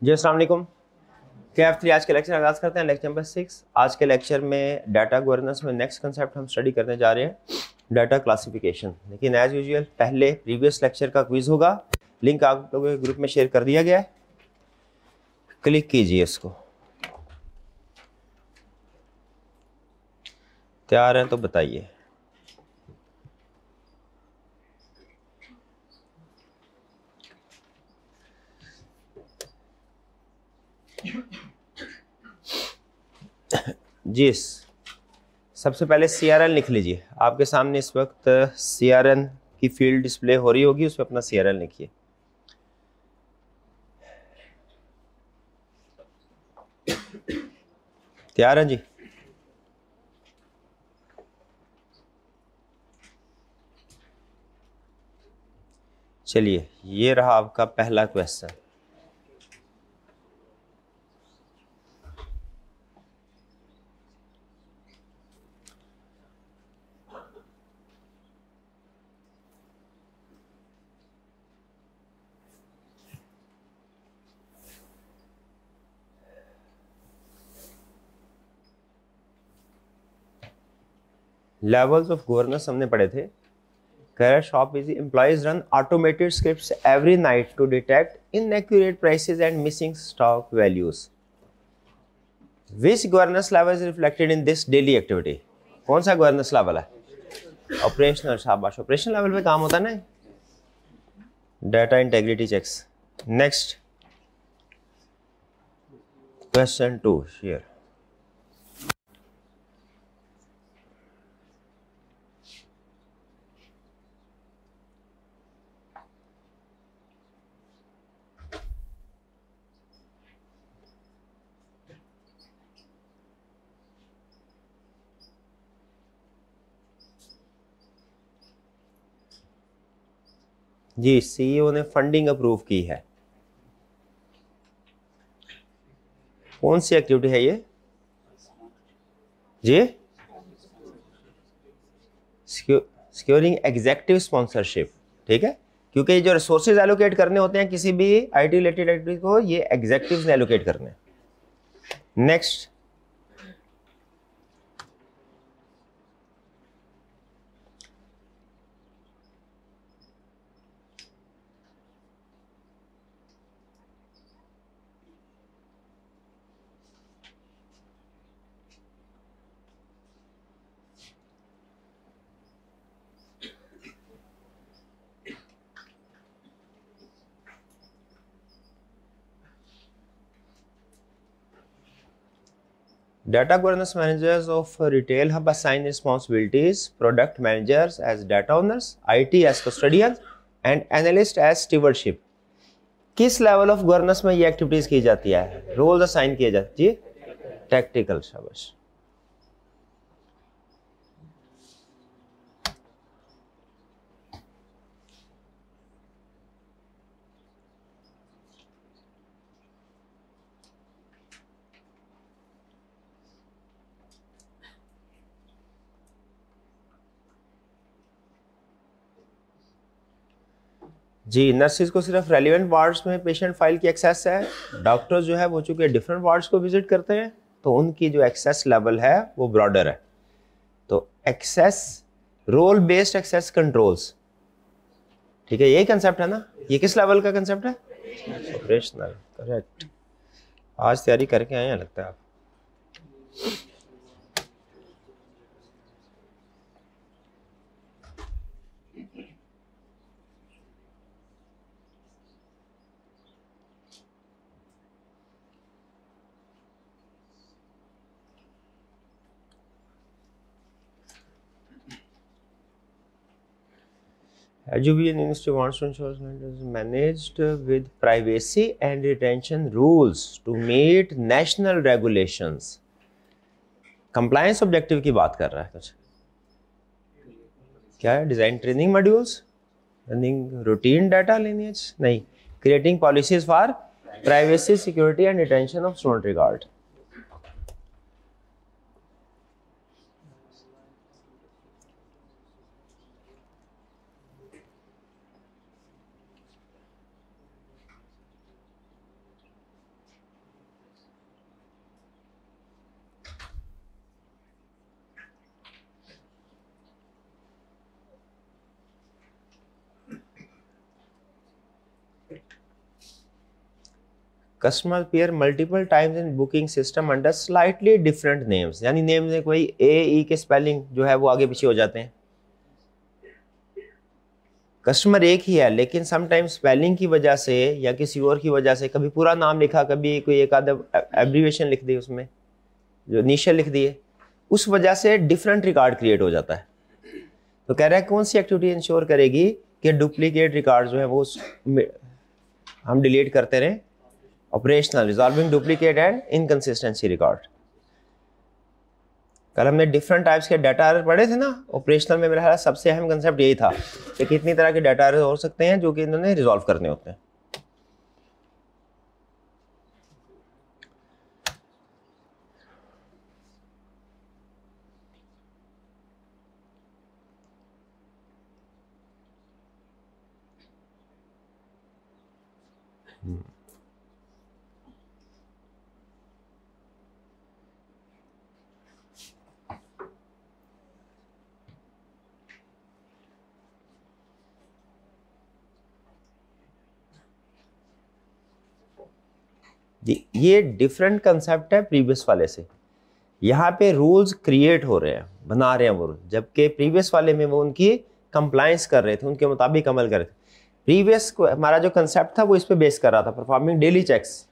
जी अस्सलाम वालेकुम। KF3 आज के लेक्चर आगाज़ करते हैं। Lecture number 6। आज के लेक्चर में डाटा गवर्नेंस में नेक्स्ट कंसेप्ट हम स्टडी करने जा रहे हैं, डाटा क्लासिफिकेशन। लेकिन एज यूजुअल पहले प्रीवियस लेक्चर का क्विज होगा। लिंक आप लोगों के ग्रुप में शेयर कर दिया गया है, क्लिक कीजिए इसको। तैयार हैं तो बताइए। जी, सबसे पहले CRN लिख लीजिए। आपके सामने इस वक्त CRN की फील्ड डिस्प्ले हो रही होगी, उस पर अपना CRN लिखिए। तैयार हैं जी? चलिए, ये रहा आपका पहला क्वेश्चन। लेवल्स ऑफ गवर्नेंस हमने पढ़े थे। कह shop is employees run automated scripts every night to detect inaccurate prices and missing stock values. Which governance level is reflected in this daily activity? कौन सा गवर्नेंस लेवल है? Operational. शाबाश, operational level पे काम होता है ना, data integrity checks. Next question 2 share. जी, CEO ने फंडिंग अप्रूव की है। कौन सी एक्टिविटी है ये जी? Securing executive sponsorship. ठीक है, क्योंकि ये जो रिसोर्सेज एलोकेट करने होते हैं किसी भी IT रिलेटेड एक्टिविटी को, ये एग्जेक्टिव्स ने एलोकेट करने। Next, data governance managers of retail hub assign responsibilities, product managers as data owners, IT as custodians and analyst as stewardship। किस लेवल ऑफ गवर्नेंस में ये एक्टिविटीज की जाती है, रोल्स असाइन किए जाते हैं? जी, टैक्टिकल। शाबाश। जी, नर्सिस को सिर्फ रेलिवेंट वार्ड्स में पेशेंट फाइल की एक्सेस है। डॉक्टर्स जो है वो चूंकि डिफरेंट वार्ड्स को विजिट करते हैं तो उनकी जो एक्सेस लेवल है वो ब्रॉडर है। तो access, role based access controls. ठीक है, यही कंसेप्ट है ना? ये किस लेवल का कंसेप्ट है? ऑपरेशनल। करेक्ट। आज तैयारी करके आए हैं लगता है आप। Education Ministry wants to ensure it is managed with privacy and retention rules to meet national regulations। Compliance objective की बात कर रहा है कुछ। क्या है? Design training modules, running routine data lineage नहीं, creating policies for privacy security and retention of student record. Customer appear multiple times in booking system under slightly different names, यानी नेम में कोई ए ई के स्पेलिंग जो है वो आगे पीछे हो जाते हैं। कस्टमर एक ही है लेकिन समटाइम्स स्पेलिंग की वजह से या किसी और की वजह से कभी पूरा नाम लिखा, कभी कोई एक आधा एब्रीविएशन लिख दी, उसमें जो इनिशियल लिख दिए, उस वजह से डिफरेंट रिकॉर्ड क्रिएट हो जाता है। तो कह रहा है कौन सी एक्टिविटी इंश्योर करेगी कि डुप्लीकेट रिकॉर्ड जो है वो हम डिलीट करते रहें? Operational, resolving duplicate and inconsistency record. कल हमने डिफरेंट टाइप्स के डाटा एरर पढ़े थे ना, ऑपरेशनल में मेरा सबसे अहम कंसेप्ट यही था कि कितनी तरह के डाटा एरर हो सकते हैं जो कि इन्होंने रिजॉल्व करने होते हैं। ये डिफरेंट कंसेप्ट है प्रीवियस वाले से। यहाँ पे रूल्स क्रिएट हो रहे हैं, बना रहे हैं वो, जबकि प्रीवियस वाले में वो उनकी कंप्लायंस कर रहे थे, उनके मुताबिक अमल कर रहे थे। प्रीवियस को हमारा जो कंसेप्ट था वो इस पे बेस कर रहा था, परफॉर्मिंग डेली चेक्स,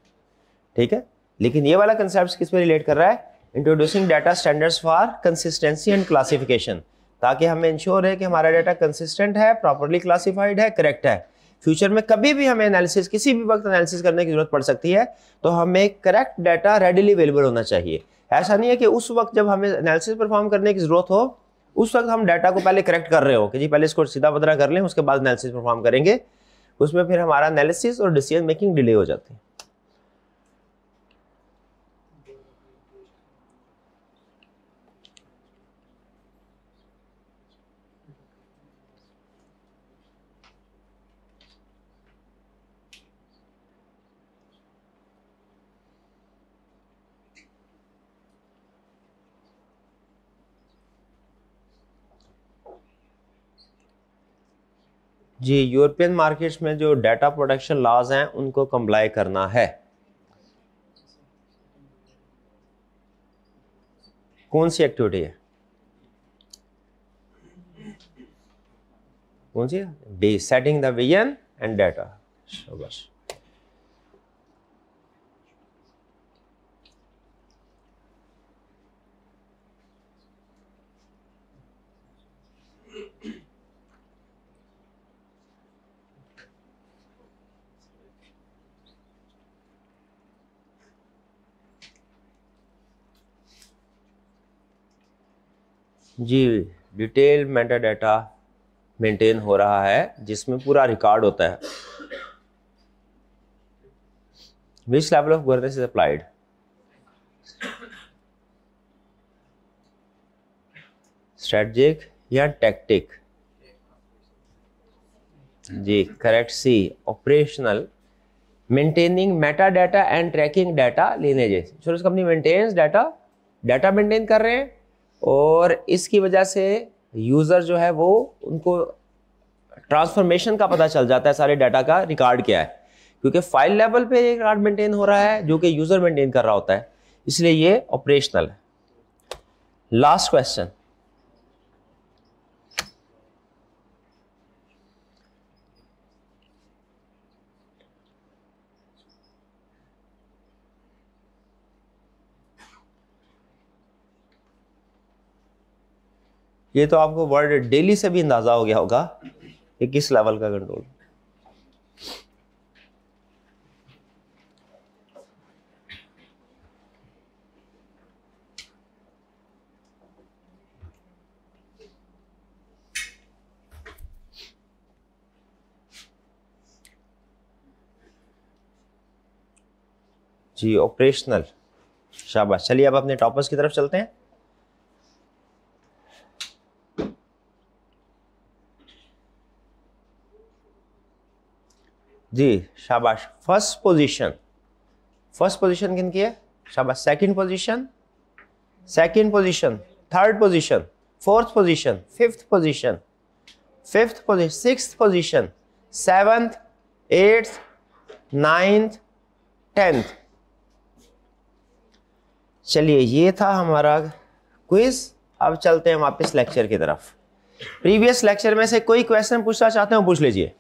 ठीक है। लेकिन ये वाला कंसेप्ट किस पे रिलेट कर रहा है? Introducing data standards for consistency and classification, ताकि हमें इंश्योर है कि हमारा डाटा कंसिस्टेंट है, प्रॉपरली क्लासिफाइड है, करेक्ट है। फ्यूचर में कभी भी हमें एनालिसिस, किसी भी वक्त एनालिसिस करने की जरूरत पड़ सकती है, तो हमें करेक्ट डाटा रेडिली अवेलेबल होना चाहिए। ऐसा नहीं है कि उस वक्त जब हमें एनालिसिस परफॉर्म करने की जरूरत हो उस वक्त हम डाटा को पहले करेक्ट कर रहे हो कि जी पहले इसको सीधा बदरा कर लें, उसके बाद एनालिसिस परफॉर्म करेंगे। उसमें फिर हमारा एनालिसिस और डिसीजन मेकिंग डिले हो जाती है। जी, यूरोपियन मार्केट्स में जो डाटा प्रोटेक्शन लॉज हैं उनको कंप्लाई करना है। कौन सी एक्टिविटी है? कौन सी? D, setting the vision and data. शाबाश। जी, डिटेल मेटा डाटा मेंटेन हो रहा है जिसमें पूरा रिकॉर्ड होता है। Which level of governance is applied? Strategic या टैक्टिक? जी correct, C operational. Maintaining metadata and tracking data lineages. Insurance company maintains data maintain कर रहे हैं और इसकी वजह से यूजर जो है वो उनको ट्रांसफॉर्मेशन का पता चल जाता है, सारे डाटा का रिकॉर्ड क्या है, क्योंकि फाइल लेवल पे रिकॉर्ड मेंटेन हो रहा है जो कि यूजर मेंटेन कर रहा होता है, इसलिए ये ऑपरेशनल है। Last question. ये तो आपको वर्ड डेली से भी अंदाजा हो गया होगा कि किस लेवल का कंट्रोल। जी ऑपरेशनल, शाबाश। चलिए अब अपने टॉपर्स की तरफ चलते हैं। जी शाबाश। फर्स्ट पोजीशन किन की है? शाबाश। Second position, third position, fourth position, fifth position, sixth position, seventh, eighth, ninth, 10th। चलिए ये था हमारा क्विज। अब चलते हैं वापस लेक्चर की तरफ। प्रीवियस लेक्चर में से कोई क्वेश्चन पूछना चाहते हो पूछ लीजिए।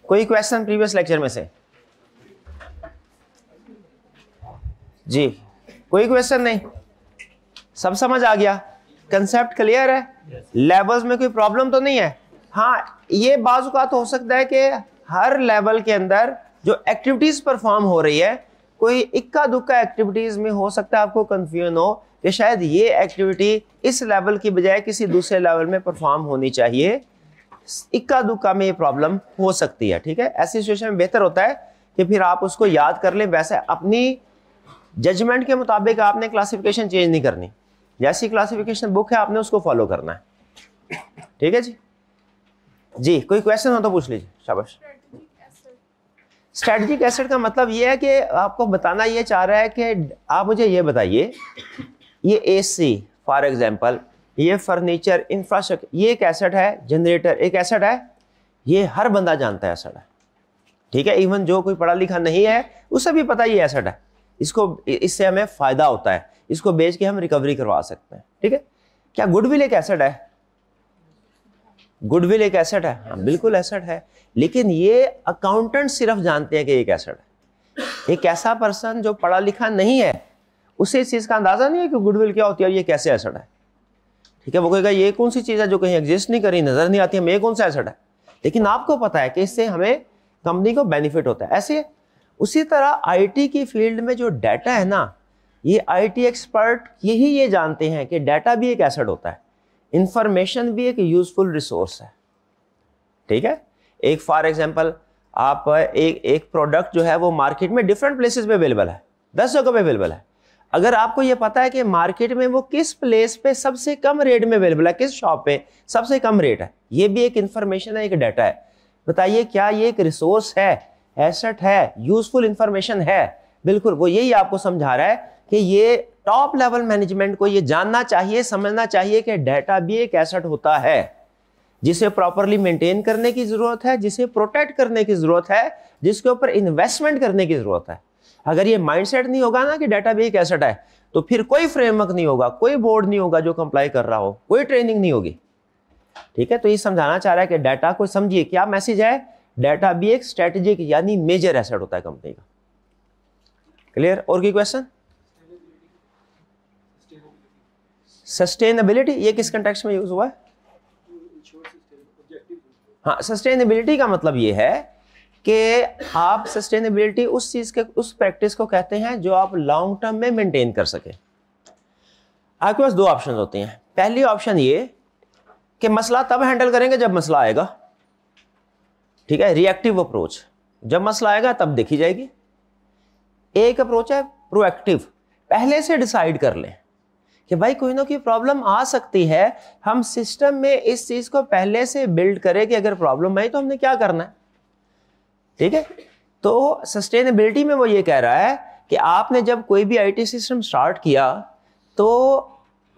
कोई क्वेश्चन प्रीवियस लेक्चर में से? जी कोई क्वेश्चन नहीं, सब समझ आ गया, कंसेप्ट क्लियर है, लेवल्स में कोई प्रॉब्लम तो नहीं है। हाँ ये बाज़ औक़ात हो सकता है कि हर लेवल के अंदर जो एक्टिविटीज परफॉर्म हो रही है, कोई इक्का दुक्का एक्टिविटीज में हो सकता है आपको कंफ्यूजन हो कि शायद ये एक्टिविटी इस लेवल की बजाय किसी दूसरे लेवल में परफॉर्म होनी चाहिए। इक्का दुक्का में ये प्रॉब्लम हो सकती है, ठीक है। ऐसी सिचुएशन में बेहतर होता है कि फिर आप उसको याद कर लें। वैसे अपनी जजमेंट के मुताबिक आपने क्लासिफिकेशन चेंज नहीं करनी, जैसी क्लासिफिकेशन बुक है आपने उसको फॉलो करना है, ठीक है जी। जी कोई क्वेश्चन हो तो पूछ लीजिए, शाबाश। स्ट्रेटजिक एसेट का मतलब ये है कि आपको बताना ये चाह रहा है कि आप मुझे ये बताइए, ये एसी फॉर एग्जांपल, ये फर्नीचर, इंफ्रास्ट्रक्चर, ये एक एसेट है। जनरेटर एक एसेट है, ये हर बंदा जानता है एसेट है, ठीक है। इवन जो कोई पढ़ा लिखा नहीं है उसे भी पता ये एसेट है, इसको इससे हमें फायदा होता है, इसको बेच के हम रिकवरी करवा सकते हैं, ठीक है। क्या गुडविल एक एसेट है? गुडविल एक एसेट है, हाँ बिल्कुल एसेट है, लेकिन ये अकाउंटेंट सिर्फ जानते हैं कि एक एसेट है। एक ऐसा पर्सन जो पढ़ा लिखा नहीं है उसे इस चीज का अंदाजा नहीं है कि गुडविल क्या होती है और ये कैसे एसेट है, ठीक है। वो कहेगा ये कौन सी चीज है जो कहीं एग्जिस्ट नहीं करी, नजर नहीं आती, हमें ये कौन सा एसेट है, लेकिन आपको पता है कि इससे हमें कंपनी को बेनिफिट होता है। ऐसे उसी तरह आईटी की फील्ड में जो डाटा है ना, ये आईटी एक्सपर्ट यही ये जानते हैं कि डाटा भी एक एसेट होता है, इंफॉर्मेशन भी एक यूजफुल रिसोर्स है, ठीक है। एक फॉर एग्जांपल आप एक प्रोडक्ट जो है वो मार्केट में डिफरेंट प्लेसेस पे अवेलेबल है, 10 जगह पे अवेलेबल है। अगर आपको ये पता है कि मार्केट में वो किस प्लेस पे सबसे कम रेट में अवेलेबल है, किस शॉप पे सबसे कम रेट है, ये भी एक इंफॉर्मेशन है, एक डाटा है। बताइए क्या ये एक रिसोर्स है, एसेट है, यूजफुल इंफॉर्मेशन है? बिल्कुल। वो यही आपको समझा रहा है कि ये टॉप लेवल मैनेजमेंट को ये जानना चाहिए, समझना चाहिए कि डाटा भी एक एसेट होता है जिसे प्रॉपरली मेंटेन करने की जरूरत है, जिसे प्रोटेक्ट करने की जरूरत है, जिसके ऊपर इन्वेस्टमेंट करने की जरूरत है। अगर ये माइंडसेट नहीं होगा ना कि डाटा भी एक एसेट है, तो फिर कोई फ्रेमवर्क नहीं होगा, कोई बोर्ड नहीं होगा जो कंप्लाई कर रहा हो, कोई ट्रेनिंग नहीं होगी, ठीक है। तो ये समझाना चाह रहा है कि डाटा को समझिए, क्या मैसेज है, डाटा भी एक स्ट्रेटेजिक यानी मेजर एसेट होता है कंपनी का। क्लियर? और कोई क्वेश्चन? सस्टेनेबिलिटी ये किस कंटेक्स्ट में यूज हुआ है? हाँ, सस्टेनेबिलिटी का मतलब ये है कि आप सस्टेनेबिलिटी उस चीज के, उस प्रैक्टिस को कहते हैं जो आप लॉन्ग टर्म में मेंटेन कर सके। आपके पास दो ऑप्शन होते हैं। पहली ऑप्शन ये कि मसला तब हैंडल करेंगे जब मसला आएगा, ठीक है, रिएक्टिव अप्रोच, जब मसला आएगा तब देखी जाएगी। एक अप्रोच है प्रोएक्टिव, पहले से डिसाइड कर लें कि भाई कोई ना कोई प्रॉब्लम आ सकती है, हम सिस्टम में इस चीज को पहले से बिल्ड करें कि अगर प्रॉब्लम आई तो हमने क्या करना है, ठीक है। तो सस्टेनेबिलिटी में वो ये कह रहा है कि आपने जब कोई भी आईटी सिस्टम स्टार्ट किया तो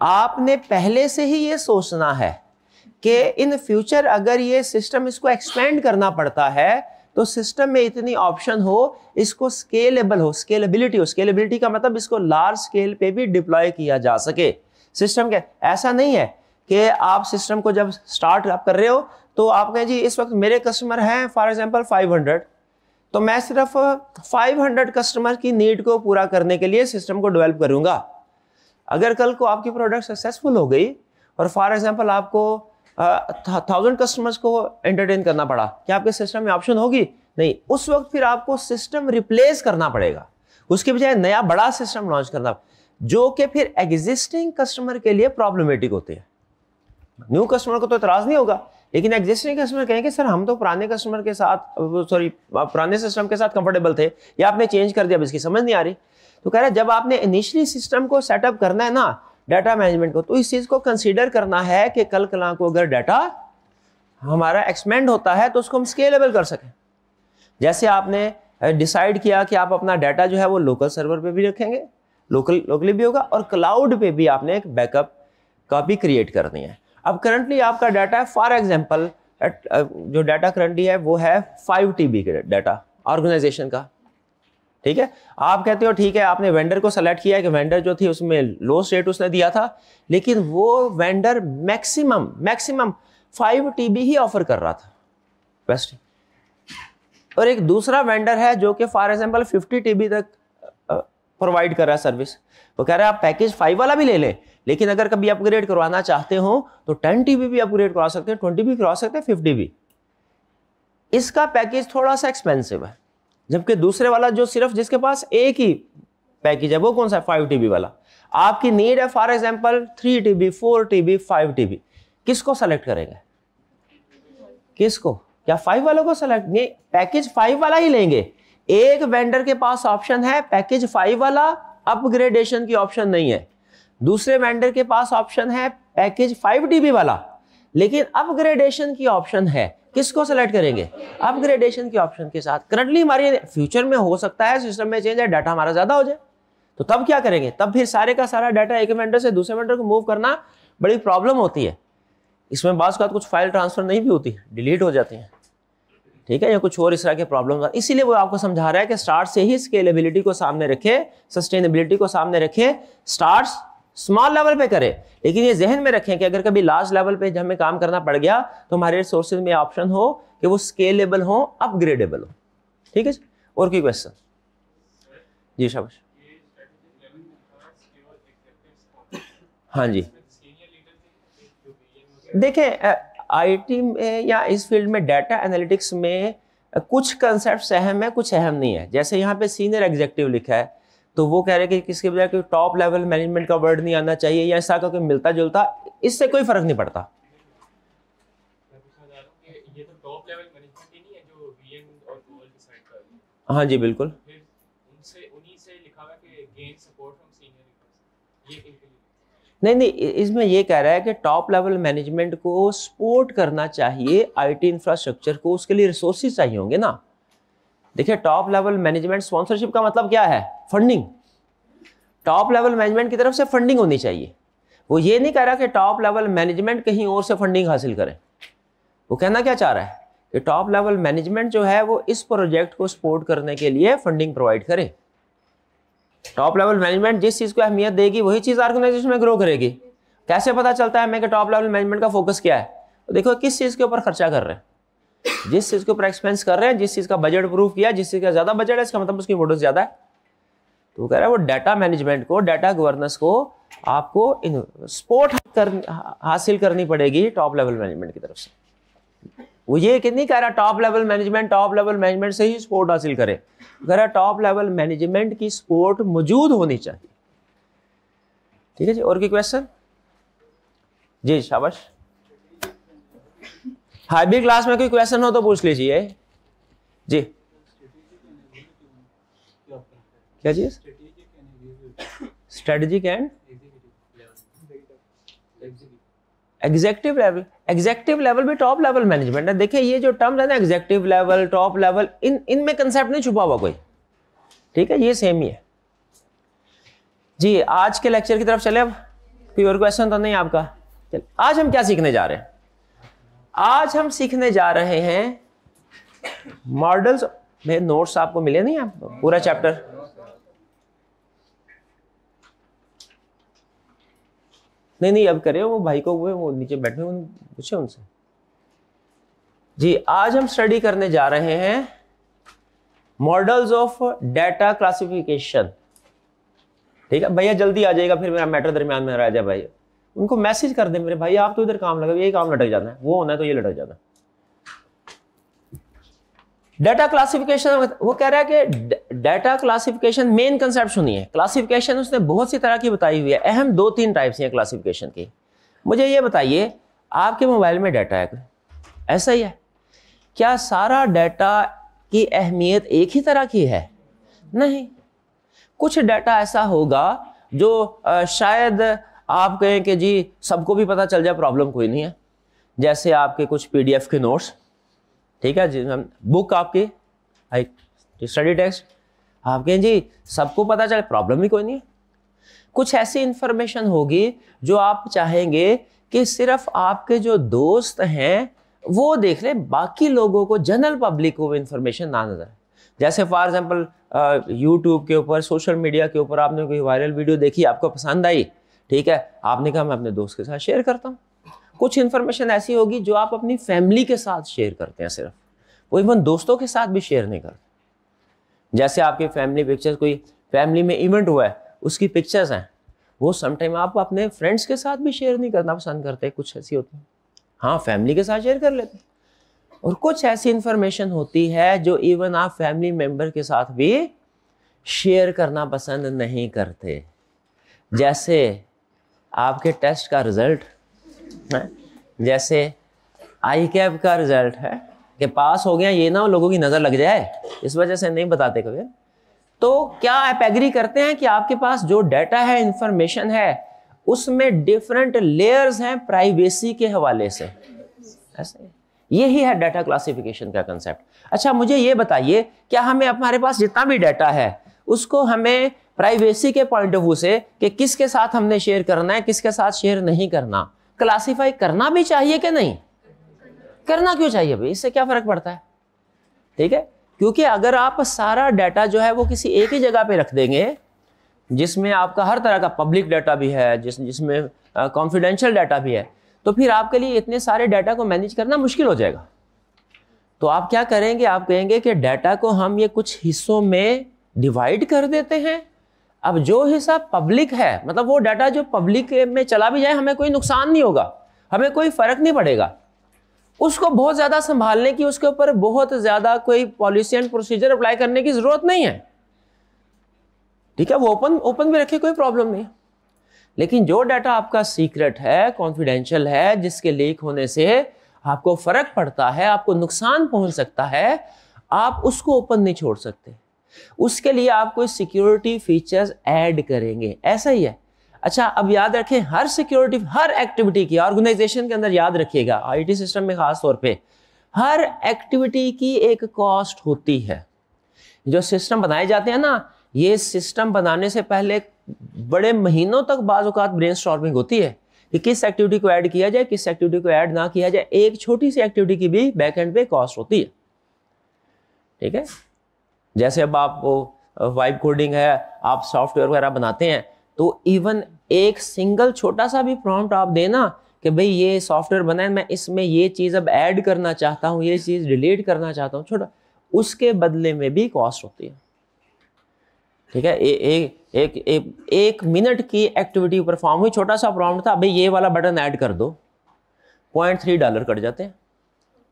आपने पहले से ही ये सोचना है कि इन फ्यूचर अगर ये सिस्टम, इसको एक्सपेंड करना पड़ता है तो सिस्टम में इतनी ऑप्शन हो, इसको स्केलेबल हो, स्केलेबिलिटी हो। स्केलेबिलिटी का मतलब इसको लार्ज स्केल पे भी डिप्लॉय किया जा सके सिस्टम के। ऐसा नहीं है कि आप सिस्टम को जब स्टार्ट आप कर रहे हो तो आप कहें जी इस वक्त मेरे कस्टमर हैं फॉर एग्जांपल 500, तो मैं सिर्फ 500 कस्टमर की नीड को पूरा करने के लिए सिस्टम को डेवलप करूंगा। अगर कल को आपकी प्रोडक्ट सक्सेसफुल हो गई और फॉर एग्जांपल आपको 1000 कस्टमर्स को एंटरटेन करना पड़ा, क्या आपके सिस्टम में ऑप्शन होगी? नहीं। उस वक्त फिर आपको सिस्टम रिप्लेस करना पड़ेगा, उसके बजाय नया बड़ा सिस्टम लॉन्च करना, जो कि फिर एग्जिस्टिंग कस्टमर के लिए प्रॉब्लमेटिक होते हैं। न्यू कस्टमर को तो इतराज नहीं होगा, लेकिन एग्जिस्टिंग कस्टमर कहेंगे सर हम तो पुराने कस्टमर के साथ, पुराने सिस्टम के साथ कंफर्टेबल थे, या आपने चेंज कर दिया, अब इसकी समझ नहीं आ रही। तो कह रहा है जब आपने इनिशियली सिस्टम को सेटअप करना है ना, डाटा मैनेजमेंट को, तो इस चीज को कंसीडर करना है कि कल कला को अगर डाटा हमारा एक्सपेंड होता है तो उसको हम स्केलेबल कर सकें। जैसे आपने डिसाइड किया कि आप अपना डाटा जो है वो लोकल सर्वर पे भी रखेंगे, लोकली भी होगा, और क्लाउड पे भी आपने एक बैकअप कॉपी क्रिएट करनी है। अब करंटली आपका डाटा है फॉर एग्जांपल, जो डाटा करंटली है वो है 5 TB का डाटा ऑर्गेनाइजेशन का, ठीक है, आप कहते हो ठीक है आपने वेंडर को सेलेक्ट किया कि वेंडर जो थी उसमें लोएस्ट रेट उसने दिया था, लेकिन वो वेंडर मैक्सिमम 5 TB ही ऑफर कर रहा था बेस्ट। और एक दूसरा वेंडर है जो कि फॉर एग्जांपल 50 TB तक प्रोवाइड कर रहा है सर्विस, वो कह रहा है आप पैकेज 5 वाला भी ले लें, लेकिन अगर कभी अपग्रेड करवाना चाहते हो तो 10 TB भी अपग्रेड करवा सकते हैं, 20 भी करवा सकते हैं, 50 भी। इसका पैकेज थोड़ा सा एक्सपेंसिव है, जबकि दूसरे वाला जो सिर्फ जिसके पास एक ही पैकेज है वो कौन सा है, 5 TB वाला। आपकी नीड है for example 3 TB, 4 TB, 5 TB, किसको सेलेक्ट करेंगे, किसको, क्या 5 वालों को सेलेक्ट नहीं, पैकेज 5 वाला ही लेंगे। एक वेंडर के पास ऑप्शन है पैकेज 5 वाला, अपग्रेडेशन की ऑप्शन नहीं है। दूसरे वेंडर के पास ऑप्शन है पैकेज 5 TB वाला, लेकिन अपग्रेडेशन की ऑप्शन है, किसको सेलेक्ट करेंगे, अपग्रेडेशन की ऑप्शन के साथ। करंटली हमारे फ्यूचर में हो सकता है सिस्टम में चेंज है, डाटा हमारा ज्यादा हो जाए, तो तब क्या करेंगे, तब फिर सारे का सारा डाटा एक वेंडर से दूसरे वेंडर को मूव करना बड़ी प्रॉब्लम होती है। इसमें बात का कुछ फाइल ट्रांसफर नहीं भी होती, डिलीट हो जाती है, ठीक है, या कुछ और इस तरह के प्रॉब्लम। इसीलिए वो आपको समझा रहा है कि स्टार्ट से ही स्केलेबिलिटी को सामने रखे, सस्टेनेबिलिटी को सामने रखे, स्टार्ट स्मॉल लेवल पे करें, लेकिन ये जहन में रखें कि अगर कभी लार्ज लेवल पे हमें काम करना पड़ गया तो हमारे रिसोर्सेज में ऑप्शन हो कि वो स्केलेबल हो, अपग्रेडेबल हो। ठीक है, और कोई क्वेश्चन? जी शाबाश। हाँ जी, देखें आईटी में या इस फील्ड में डाटा एनालिटिक्स में कुछ कंसेप्ट अहम है, कुछ अहम नहीं है। जैसे यहाँ पे सीनियर एग्जीक्यूटिव लिखा है तो वो कह रहे हैं कि किसके बजाय कोई टॉप लेवल मैनेजमेंट का वर्ड नहीं आना चाहिए, या ऐसा कोई मिलता जुलता, इससे कोई फर्क नहीं पड़ता। ये तो टॉप लेवल मैनेजमेंट ही नहीं है जो वीएम और गोल डिसाइड कर रही है। हाँ जी बिल्कुल, फिर उन्हीं से लिखा हुआ है कि गेन सपोर्ट फ्रॉम सीनियर, ये नहीं, इसमें ये कह रहा है कि टॉप लेवल मैनेजमेंट को सपोर्ट करना चाहिए आईटी इंफ्रास्ट्रक्चर को, उसके लिए रिसोर्सेज चाहिए होंगे ना। देखिए टॉप लेवल मैनेजमेंट स्पॉन्सरशिप का मतलब क्या है, फंडिंग। टॉप लेवल मैनेजमेंट की तरफ से फंडिंग होनी चाहिए। वो ये नहीं कह रहा कि टॉप लेवल मैनेजमेंट कहीं और से फंडिंग हासिल करे। वो कहना क्या चाह रहा है कि टॉप लेवल मैनेजमेंट जो है वो इस प्रोजेक्ट को सपोर्ट करने के लिए फंडिंग प्रोवाइड करे। टॉप लेवल मैनेजमेंट जिस चीज को अहमियत देगी वही चीज ऑर्गेनाइजेशन में ग्रो करेगी। कैसे पता चलता है हमें कि टॉप लेवल मैनेजमेंट का फोकस क्या है? तो देखो किस चीज के ऊपर खर्चा कर रहे हैं, जिस चीज के ऊपर एक्सपेंस कर रहे हैं, जिस चीज का बजट अप्रूव किया, जिस चीज का ज्यादा बजट है, इसका मतलब उसकी इम्पोर्टेंस ज्यादा है। तो वो कह रहा है वो डाटा मैनेजमेंट को, डाटा गवर्नेंस को आपको सपोर्ट हासिल करनी पड़ेगी टॉप लेवल मैनेजमेंट की तरफ से। वो ये नहीं कह रहा टॉप लेवल मैनेजमेंट से ही सपोर्ट हासिल करे, कह रहा टॉप लेवल मैनेजमेंट की सपोर्ट मौजूद होनी चाहिए। ठीक है जी, और कोई क्वेश्चन? जी शाबाश। हाइब्रिड क्लास में कोई क्वेश्चन हो तो पूछ लीजिए जी। क्या चीज? Strategic and executive level. Executive level भी टॉप लेवल मैनेजमेंट है। देखिए ये जो टर्म है ना, एग्जीक्यूटिव लेवल, टॉप लेवल, इनमें कंसेप्ट नहीं छुपा हुआ कोई। ठीक है, ये सेम ही है जी। आज के लेक्चर की तरफ चले। अब कोई और क्वेश्चन तो नहीं आपका? चल, आज हम क्या सीखने जा रहे हैं? आज हम सीखने जा रहे हैं मॉडल्स में। नोट्स आपको मिले नहीं आपको पूरा चैप्टर? नहीं अब करे वो भाई को, वो नीचे बैठे हुए, पूछे उनसे जी। आज हम स्टडी करने जा रहे हैं मॉडल्स ऑफ डाटा क्लासिफिकेशन। ठीक है भैया, जल्दी आ जाएगा, फिर मेरा मैटर दरमियान में रह जाए भाई। उनको मैसेज कर दे मेरे भाई आप तो इधर काम लगा, यही काम लटक जाना है, वो होना है तो ये लटक जाना है। डाटा क्लासिफिकेशन, वो कह रहा है कि डाटा क्लासिफिकेशन मेन कंसेप्ट सुनिए। क्लासिफिकेशन उसने बहुत सी तरह की बताई हुई है, अहम 2-3 टाइप्स हैं क्लासिफिकेशन की। मुझे ये बताइए, आपके मोबाइल में डाटा है, ऐसा ही है क्या? सारा डाटा की अहमियत एक ही तरह की है? नहीं, कुछ डाटा ऐसा होगा जो शायद आप कहें कि जी सबको भी पता चल जाए, प्रॉब्लम कोई नहीं है। जैसे आपके कुछ पीडीएफ के नोट्स, ठीक है जी, बुक आपकी स्टडी टेक्स्ट, आप कहें जी सबको पता चले, प्रॉब्लम भी कोई नहीं है। कुछ ऐसी इंफॉर्मेशन होगी जो आप चाहेंगे कि सिर्फ आपके जो दोस्त हैं वो देख ले, बाकी लोगों को, जनरल पब्लिक को इंफॉर्मेशन ना नजर। जैसे फॉर एग्जांपल यूट्यूब के ऊपर, सोशल मीडिया के ऊपर आपने कोई वायरल वीडियो देखी, आपको पसंद आई, ठीक है, आपने कहा मैं अपने दोस्त के साथ शेयर करता हूँ। कुछ इन्फॉर्मेशन ऐसी होगी जो आप अपनी फैमिली के साथ शेयर करते हैं सिर्फ, वो इवन दोस्तों के साथ भी शेयर नहीं करते। जैसे आपके फैमिली पिक्चर्स, कोई फैमिली में इवेंट हुआ है उसकी पिक्चर्स हैं, वो समटाइम आप अपने फ्रेंड्स के साथ भी शेयर नहीं करना पसंद करते, कुछ ऐसी होती है, हाँ फैमिली के साथ शेयर कर लेते हैं। और कुछ ऐसी इंफॉर्मेशन होती है जो इवन आप फैमिली मेंबर के साथ भी शेयर करना पसंद नहीं करते। जैसे आपके टेस्ट का रिजल्ट है, जैसे ICAP का रिजल्ट है कि पास हो गया, ये ना लोगों की नज़र लग जाए, इस वजह से नहीं बताते कभी। तो क्या आप एग्री करते हैं कि आपके पास जो डाटा है, इंफॉर्मेशन है, उसमें डिफरेंट लेयर्स हैं प्राइवेसी के हवाले से? ऐसे यही है डाटा क्लासिफिकेशन का कंसेप्ट। अच्छा मुझे ये बताइए, क्या हमें हमारे पास जितना भी डाटा है उसको हमें प्राइवेसी के पॉइंट ऑफ व्यू से कि किसके साथ हमने शेयर करना है, किसके साथ शेयर नहीं करना, क्लासिफाई करना भी चाहिए कि नहीं? करना क्यों चाहिए भाई, इससे क्या फर्क पड़ता है? ठीक है, क्योंकि अगर आप सारा डाटा जो है वो किसी एक ही जगह पे रख देंगे, जिसमें आपका हर तरह का पब्लिक डाटा भी है, जिसमें कॉन्फिडेंशियल डाटा भी है, तो फिर आपके लिए इतने सारे डाटा को मैनेज करना मुश्किल हो जाएगा। तो आप क्या करेंगे, आप कहेंगे कि डाटा को हम ये कुछ हिस्सों में डिवाइड कर देते हैं। अब जो हिस्सा पब्लिक है, मतलब वो डाटा जो पब्लिक में चला भी जाए हमें कोई नुकसान नहीं होगा, हमें कोई फर्क नहीं पड़ेगा, उसको बहुत ज्यादा संभालने की, उसके ऊपर बहुत ज्यादा कोई पॉलिसी एंड प्रोसीजर अप्लाई करने की जरूरत नहीं है। ठीक है, वो ओपन भी रखे, कोई प्रॉब्लम नहीं। लेकिन जो डाटा आपका सीक्रेट है, कॉन्फिडेंशियल है, जिसके लीक होने से आपको फर्क पड़ता है, आपको नुकसान पहुंच सकता है, आप उसको ओपन नहीं छोड़ सकते। उसके लिए आप कोई सिक्योरिटी फीचर्स ऐड करेंगे, ऐसा ही है। अच्छा अब याद रखें, हर सिक्योरिटी, हर एक्टिविटी की, ऑर्गेनाइजेशन के अंदर याद रखिएगा, आईटी सिस्टम में खास तौर पे, हर एक्टिविटी की एक कॉस्ट होती है। जो सिस्टम बनाए जाते हैं ना, ये सिस्टम बनाने से पहले बड़े महीनों तक बाज़ औक़ात ब्रेनस्टॉर्मिंग होती है कि किस एक्टिविटी को ऐड किया जाए, किस एक्टिविटी को ऐड ना किया जाए। एक छोटी सी एक्टिविटी की भी बैक एंड पे कॉस्ट होती है। ठीक है, जैसे अब आप वाइब कोडिंग है, आप सॉफ्टवेयर वगैरह बनाते हैं, तो इवन एक सिंगल छोटा सा भी प्रॉम्प्ट आप देना कि भाई ये सॉफ्टवेयर बना है, मैं इसमें ये चीज़ अब ऐड करना चाहता हूँ, ये चीज़ डिलीट करना चाहता हूँ, छोटा, उसके बदले में भी कॉस्ट होती है। ठीक है, एक मिनट की एक्टिविटी परफॉर्म हुई, छोटा सा प्रॉम्प्ट था, भाई ये वाला बटन ऐड कर दो, $0.3 कट जाते हैं।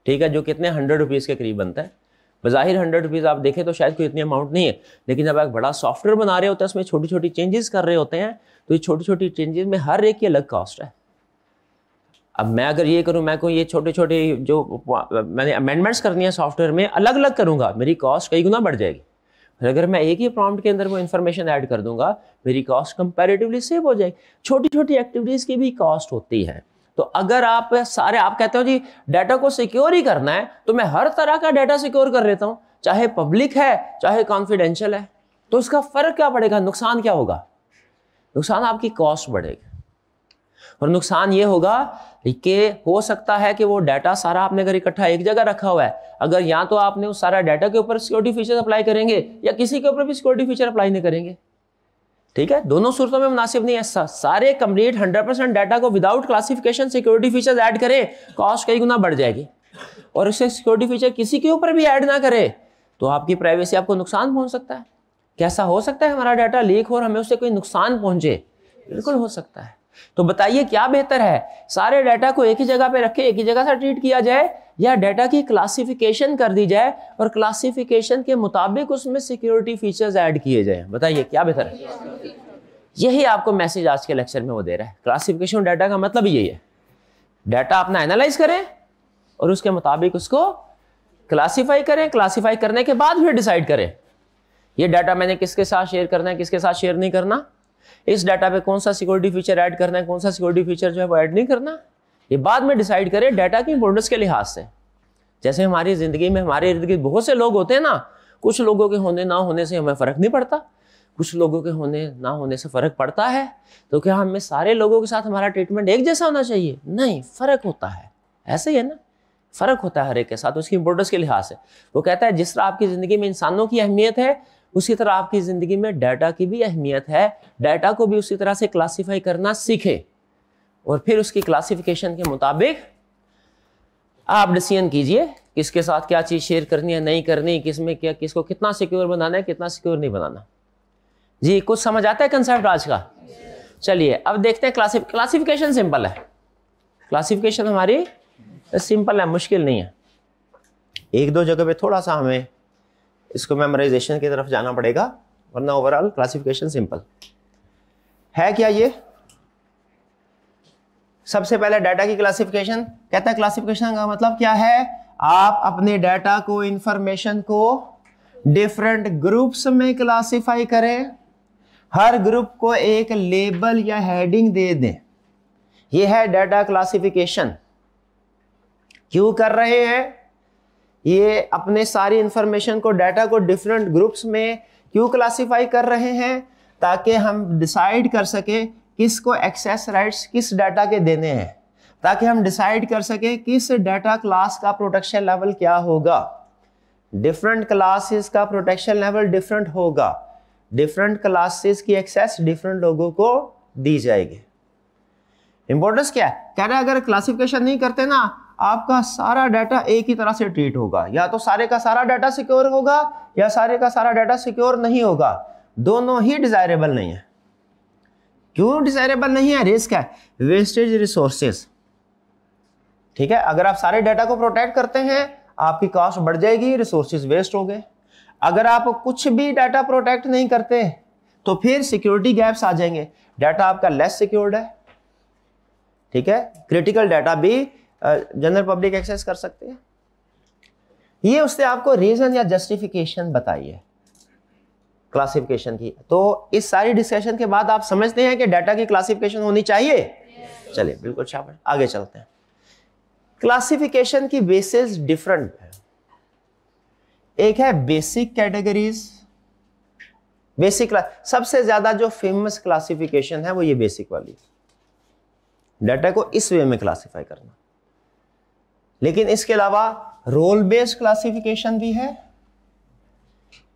ठीक है, जो कितने 100 रुपीज़ के करीब बनता है। बज़ाहिर 100 रुपीज़ आप देखें तो शायद कोई इतनी अमाउंट नहीं है, लेकिन जब आप बड़ा सॉफ्टवेयर बना रहे होते हैं, उसमें छोटी छोटी चेंजेस कर रहे होते हैं, तो ये छोटी छोटी चेंजेस में हर एक की अलग कॉस्ट है। अब मैं अगर ये करूँ, मैं कोई ये छोटे छोटे जो मैंने अमेंडमेंट्स करनी है सॉफ्टवेयर में, अलग अलग करूँगा, मेरी कॉस्ट कई गुना बढ़ जाएगी। अगर मैं एक ही प्रॉम्प्ट के अंदर वो इन्फॉर्मेशन ऐड कर दूंगा, मेरी कॉस्ट कंपैरेटिवली सेव हो जाएगी। छोटी छोटी एक्टिविटीज़ की भी कॉस्ट होती है। तो अगर आप कहते हो जी डाटा को सिक्योर ही करना है, तो मैं हर तरह का डाटा सिक्योर कर लेता हूं, चाहे पब्लिक है चाहे कॉन्फिडेंशियल है, तो उसका फर्क क्या पड़ेगा? नुकसान क्या होगा? नुकसान आपकी कॉस्ट बढ़ेगी, और नुकसान ये होगा कि हो सकता है कि वो डाटा सारा आपने अगर इकट्ठा एक जगह रखा हुआ है, अगर या तो आपने उस सारा डाटा के ऊपर सिक्योरिटी फीचर अप्लाई करेंगे या किसी के ऊपर भी सिक्योरिटी फीचर अप्लाई नहीं करेंगे। ठीक है, दोनों सूरतों में मुनासिब नहीं है। सारे कंप्लीट 100% डाटा को without classification security features add करें, कॉस्ट कई गुना बढ़ जाएगी। और इससे सिक्योरिटी फीचर किसी के ऊपर भी ऐड ना करे तो आपकी प्राइवेसी, आपको नुकसान पहुंच सकता है। कैसा हो सकता है हमारा डाटा लीक हो और हमें उससे कोई नुकसान पहुंचे? बिल्कुल हो सकता है। तो बताइए क्या बेहतर है, सारे डाटा को एक ही जगह पे रखे, एक ही जगह से ट्रीट किया जाए, या डाटा की क्लासिफिकेशन कर दी जाए और क्लासिफिकेशन के मुताबिक उसमें सिक्योरिटी फीचर्स ऐड किए जाए? बताइए क्या बेहतर है? यही आपको मैसेज आज के लेक्चर में वो दे रहा है। क्लासिफिकेशन डाटा का मतलब यही है, डाटा अपना एनालाइज करें और उसके मुताबिक उसको क्लासिफाई करें, क्लासिफाई करने के बाद फिर डिसाइड करें ये डाटा मैंने किसके साथ शेयर करना है, किसके साथ शेयर नहीं करना, इस डाटा पे कौन सा सिक्योरिटी फीचर ऐड करना है, कौन सा सिक्योरिटी फीचर जो है वो ऐड नहीं करना, ये बाद में डिसाइड करें डाटा की इंपॉर्टेंस के लिहाज से। जैसे हमारी जिंदगी में हमारे इर्द गिर्द बहुत से लोग होते हैं ना, कुछ लोगों के होने ना होने से हमें फर्क नहीं पड़ता, कुछ लोगों के होने ना होने से फर्क पड़ता है। तो क्या हमें सारे लोगों के साथ हमारा ट्रीटमेंट एक जैसा होना चाहिए? नहीं, फर्क होता है। ऐसे ही है ना, फ़र्क होता है हर एक के साथ उसकी इंपॉर्टेंस के लिहाज से। वो कहता है जिस तरह आपकी ज़िंदगी में इंसानों की अहमियत है, उसी तरह आपकी ज़िंदगी में डाटा की भी अहमियत है। डाटा को भी उसी तरह से क्लासीफाई करना सीखे और फिर उसकी क्लासिफिकेशन के मुताबिक आप डिसीजन कीजिए किसके साथ क्या चीज़ शेयर करनी है, नहीं करनी, किसमें क्या, किसको कितना सिक्योर बनाना है, कितना सिक्योर नहीं बनाना। जी कुछ समझ आता है कंसेप्ट आज का? चलिए अब देखते हैं क्लासिफिकेशन सिंपल है। क्लासिफिकेशन हमारी सिंपल है, मुश्किल नहीं है। एक दो जगह पे थोड़ा सा हमें इसको मेमोराइजेशन की तरफ जाना पड़ेगा, वरना ओवरऑल क्लासिफिकेशन सिंपल है। क्या ये सबसे पहले डाटा की क्लासिफिकेशन कहता है, क्लासिफिकेशन का मतलब क्या है? आप अपने डाटा को, इंफॉर्मेशन को डिफरेंट ग्रुप्स में क्लासिफाई करें, हर ग्रुप को एक लेबल या हेडिंग दे दें। यह है डाटा क्लासिफिकेशन। क्यों कर रहे हैं ये? अपने सारी इंफॉर्मेशन को, डाटा को डिफरेंट ग्रुप्स में क्यों क्लासिफाई कर रहे हैं? ताकि हम डिसाइड कर सके किसको एक्सेस राइट्स किस डाटा के देने हैं, ताकि हम डिसाइड कर सके किस डाटा क्लास का प्रोटेक्शन लेवल क्या होगा। डिफरेंट क्लासेस का प्रोटेक्शन लेवल डिफरेंट होगा, डिफरेंट क्लासेस की एक्सेस डिफरेंट लोगों को दी जाएगी। इंपॉर्टेंस क्या है? कह रहे हैं अगर क्लासिफिकेशन नहीं करते ना, आपका सारा डाटा एक ही तरह से ट्रीट होगा। या तो सारे का सारा डाटा सिक्योर होगा या सारे का सारा डाटा सिक्योर नहीं होगा। दोनों ही डिजायरेबल नहीं है। क्यों डिजायरेबल नहीं है? रिस्क है, वेस्टेज रिसोर्सेज। ठीक है, अगर आप सारे डाटा को प्रोटेक्ट करते हैं आपकी कॉस्ट बढ़ जाएगी, रिसोर्सेज वेस्ट हो गए। अगर आप कुछ भी डाटा प्रोटेक्ट नहीं करते तो फिर सिक्योरिटी गैप्स आ जाएंगे, डाटा आपका लेस सिक्योर्ड है। ठीक है, क्रिटिकल डाटा भी जनरल पब्लिक एक्सेस कर सकते हैं। ये उससे आपको रीजन या जस्टिफिकेशन बताइए क्लासिफिकेशन की। तो इस सारी डिस्कशन के बाद आप समझते हैं कि डाटा की क्लासिफिकेशन होनी चाहिए। चलिए बिल्कुल शाबाश, आगे चलते हैं। क्लासिफिकेशन की बेसिस डिफरेंट है। एक है बेसिक कैटेगरीज। बेसिक सबसे ज्यादा जो फेमस क्लासिफिकेशन है वो ये बेसिक वाली, डाटा को इस वे में क्लासिफाई करना। लेकिन इसके अलावा रोल बेस्ड क्लासिफिकेशन भी है,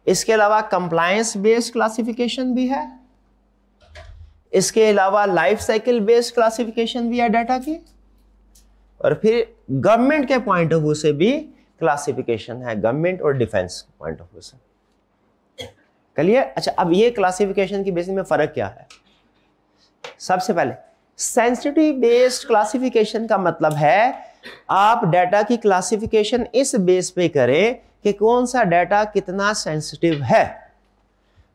इसके अलावा कंप्लायंस बेस्ड क्लासिफिकेशन भी है, इसके अलावा लाइफ साइकिल बेस्ड क्लासिफिकेशन भी है डाटा की, और फिर गवर्नमेंट के पॉइंट ऑफ व्यू से भी क्लासिफिकेशन है, गवर्नमेंट और डिफेंस पॉइंट ऑफ व्यू से। क्लियर? अच्छा, अब ये क्लासिफिकेशन की बेसिस में फर्क क्या है? सबसे पहले सेंसिटिव बेस्ड क्लासिफिकेशन का मतलब है आप डाटा की क्लासिफिकेशन इस बेस पे करें कि कौन सा डाटा कितना सेंसिटिव है।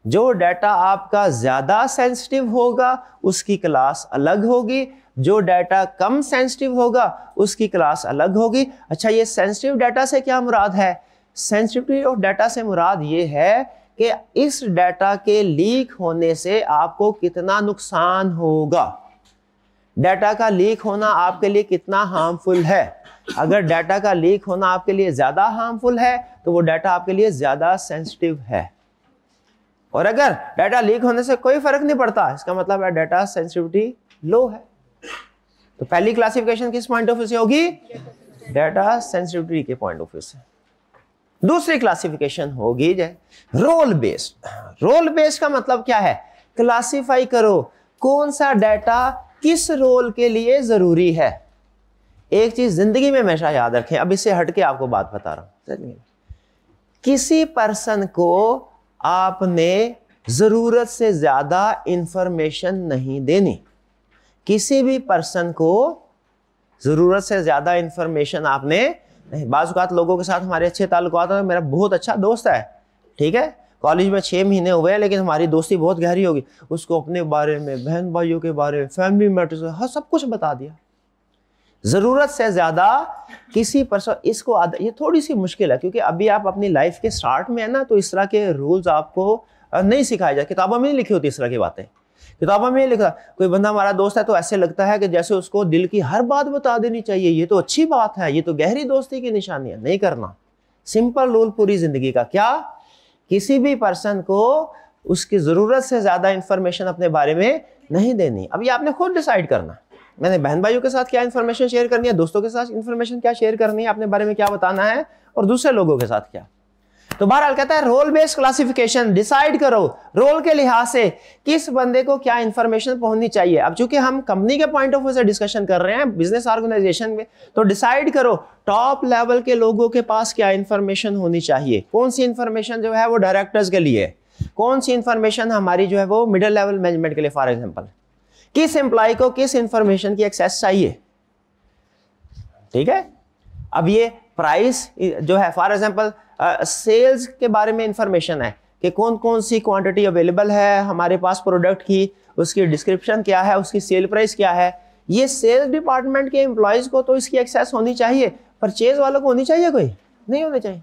जो डाटा आपका ज्यादा सेंसिटिव होगा उसकी क्लास अलग होगी, जो डाटा कम सेंसिटिव होगा उसकी क्लास अलग होगी। अच्छा, ये सेंसिटिव डाटा से क्या मुराद है? सेंसिटिविटी ऑफ डाटा से मुराद ये है कि इस डाटा के लीक होने से आपको कितना नुकसान होगा, डाटा का लीक होना आपके लिए कितना हार्मफुल है। अगर डाटा का लीक होना आपके लिए ज्यादा हार्मफुल है तो वो डाटा आपके लिए ज्यादा सेंसिटिव है, और अगर डाटा लीक होने से कोई फर्क नहीं पड़ता इसका मतलब है डाटा सेंसिटिविटी लो है। तो पहली क्लासिफिकेशन किस पॉइंट ऑफ व्यू से होगी? डाटा सेंसिटिविटी के पॉइंट ऑफ व्यू से। दूसरी क्लासिफिकेशन होगी रोल बेस्ड। रोल बेस्ड का मतलब क्या है? क्लासिफाई करो कौन सा डाटा किस रोल के लिए जरूरी है। एक चीज जिंदगी में हमेशा याद रखें, अब इससे हटके आपको बात बता रहा हूं। किसी पर्सन को आपने जरूरत से ज्यादा इंफॉर्मेशन नहीं देनी। किसी भी पर्सन को जरूरत से ज्यादा इंफॉर्मेशन आपने नहीं। बाज़ औक़ात लोगों के साथ हमारे अच्छे ताल्लुकात हैं। मेरा बहुत अच्छा दोस्त है, ठीक है, कॉलेज में 6 महीने हुए हैं, लेकिन हमारी दोस्ती बहुत गहरी होगी। उसको अपने बारे में, बहन भाइयों के बारे में, फैमिली मैटर्स, हाँ सब कुछ बता दिया। जरूरत से ज्यादा किसी पर्सन, इसको ये थोड़ी सी मुश्किल है क्योंकि अभी आप अपनी लाइफ के स्टार्ट में है ना, तो इस तरह के रूल्स आपको नहीं सिखाए जाते। किताबों में नहीं लिखी होती इस तरह की बातें, किताबों में लिखा। कोई बंदा हमारा दोस्त है तो ऐसे लगता है कि जैसे उसको दिल की हर बात बता देनी चाहिए, ये तो अच्छी बात है, ये तो गहरी दोस्ती की निशानी है। नहीं करना। सिंपल रूल पूरी जिंदगी का क्या? किसी भी पर्सन को उसकी जरूरत से ज्यादा इंफॉर्मेशन अपने बारे में नहीं देनी। अब ये आपने खुद डिसाइड करना। मैंने बहन भाइयों के साथ क्या इन्फॉर्मेशन शेयर करनी है, दोस्तों के साथ इन्फॉर्मेशन क्या शेयर करनी है, अपने बारे में क्या बताना है, और दूसरे लोगों के साथ क्या। तो बहरहाल कहता है रोल बेस्ड क्लासिफिकेशन, डिसाइड करो रोल के लिहाज से किस बंदे को क्या इंफॉर्मेशन पहुंचनी चाहिए। अब चूंकि हम कंपनी के पॉइंट ऑफ व्यू से डिस्कशन कर रहे हैं, बिजनेस ऑर्गेनाइजेशन में, तो डिसाइड करो टॉप लेवल के लोगों के पास क्या इंफॉर्मेशन होनी चाहिए, कौन सी इंफॉर्मेशन जो है वो डायरेक्टर्स के लिए, कौन सी इंफॉर्मेशन हमारी जो है वो मिडिल लेवल मैनेजमेंट के लिए। फॉर एग्जांपल किस एम्प्लॉय को किस इंफॉर्मेशन की एक्सेस चाहिए, ठीक है। अब ये प्राइस जो है, फॉर एग्जांपल सेल्स के बारे में इंफॉर्मेशन है कि कौन कौन सी क्वांटिटी अवेलेबल है हमारे पास प्रोडक्ट की, उसकी डिस्क्रिप्शन क्या है, उसकी सेल प्राइस क्या है। ये सेल्स डिपार्टमेंट के एम्प्लॉयज को तो इसकी एक्सेस होनी चाहिए, परचेज वालों को होनी चाहिए, कोई नहीं होनी चाहिए।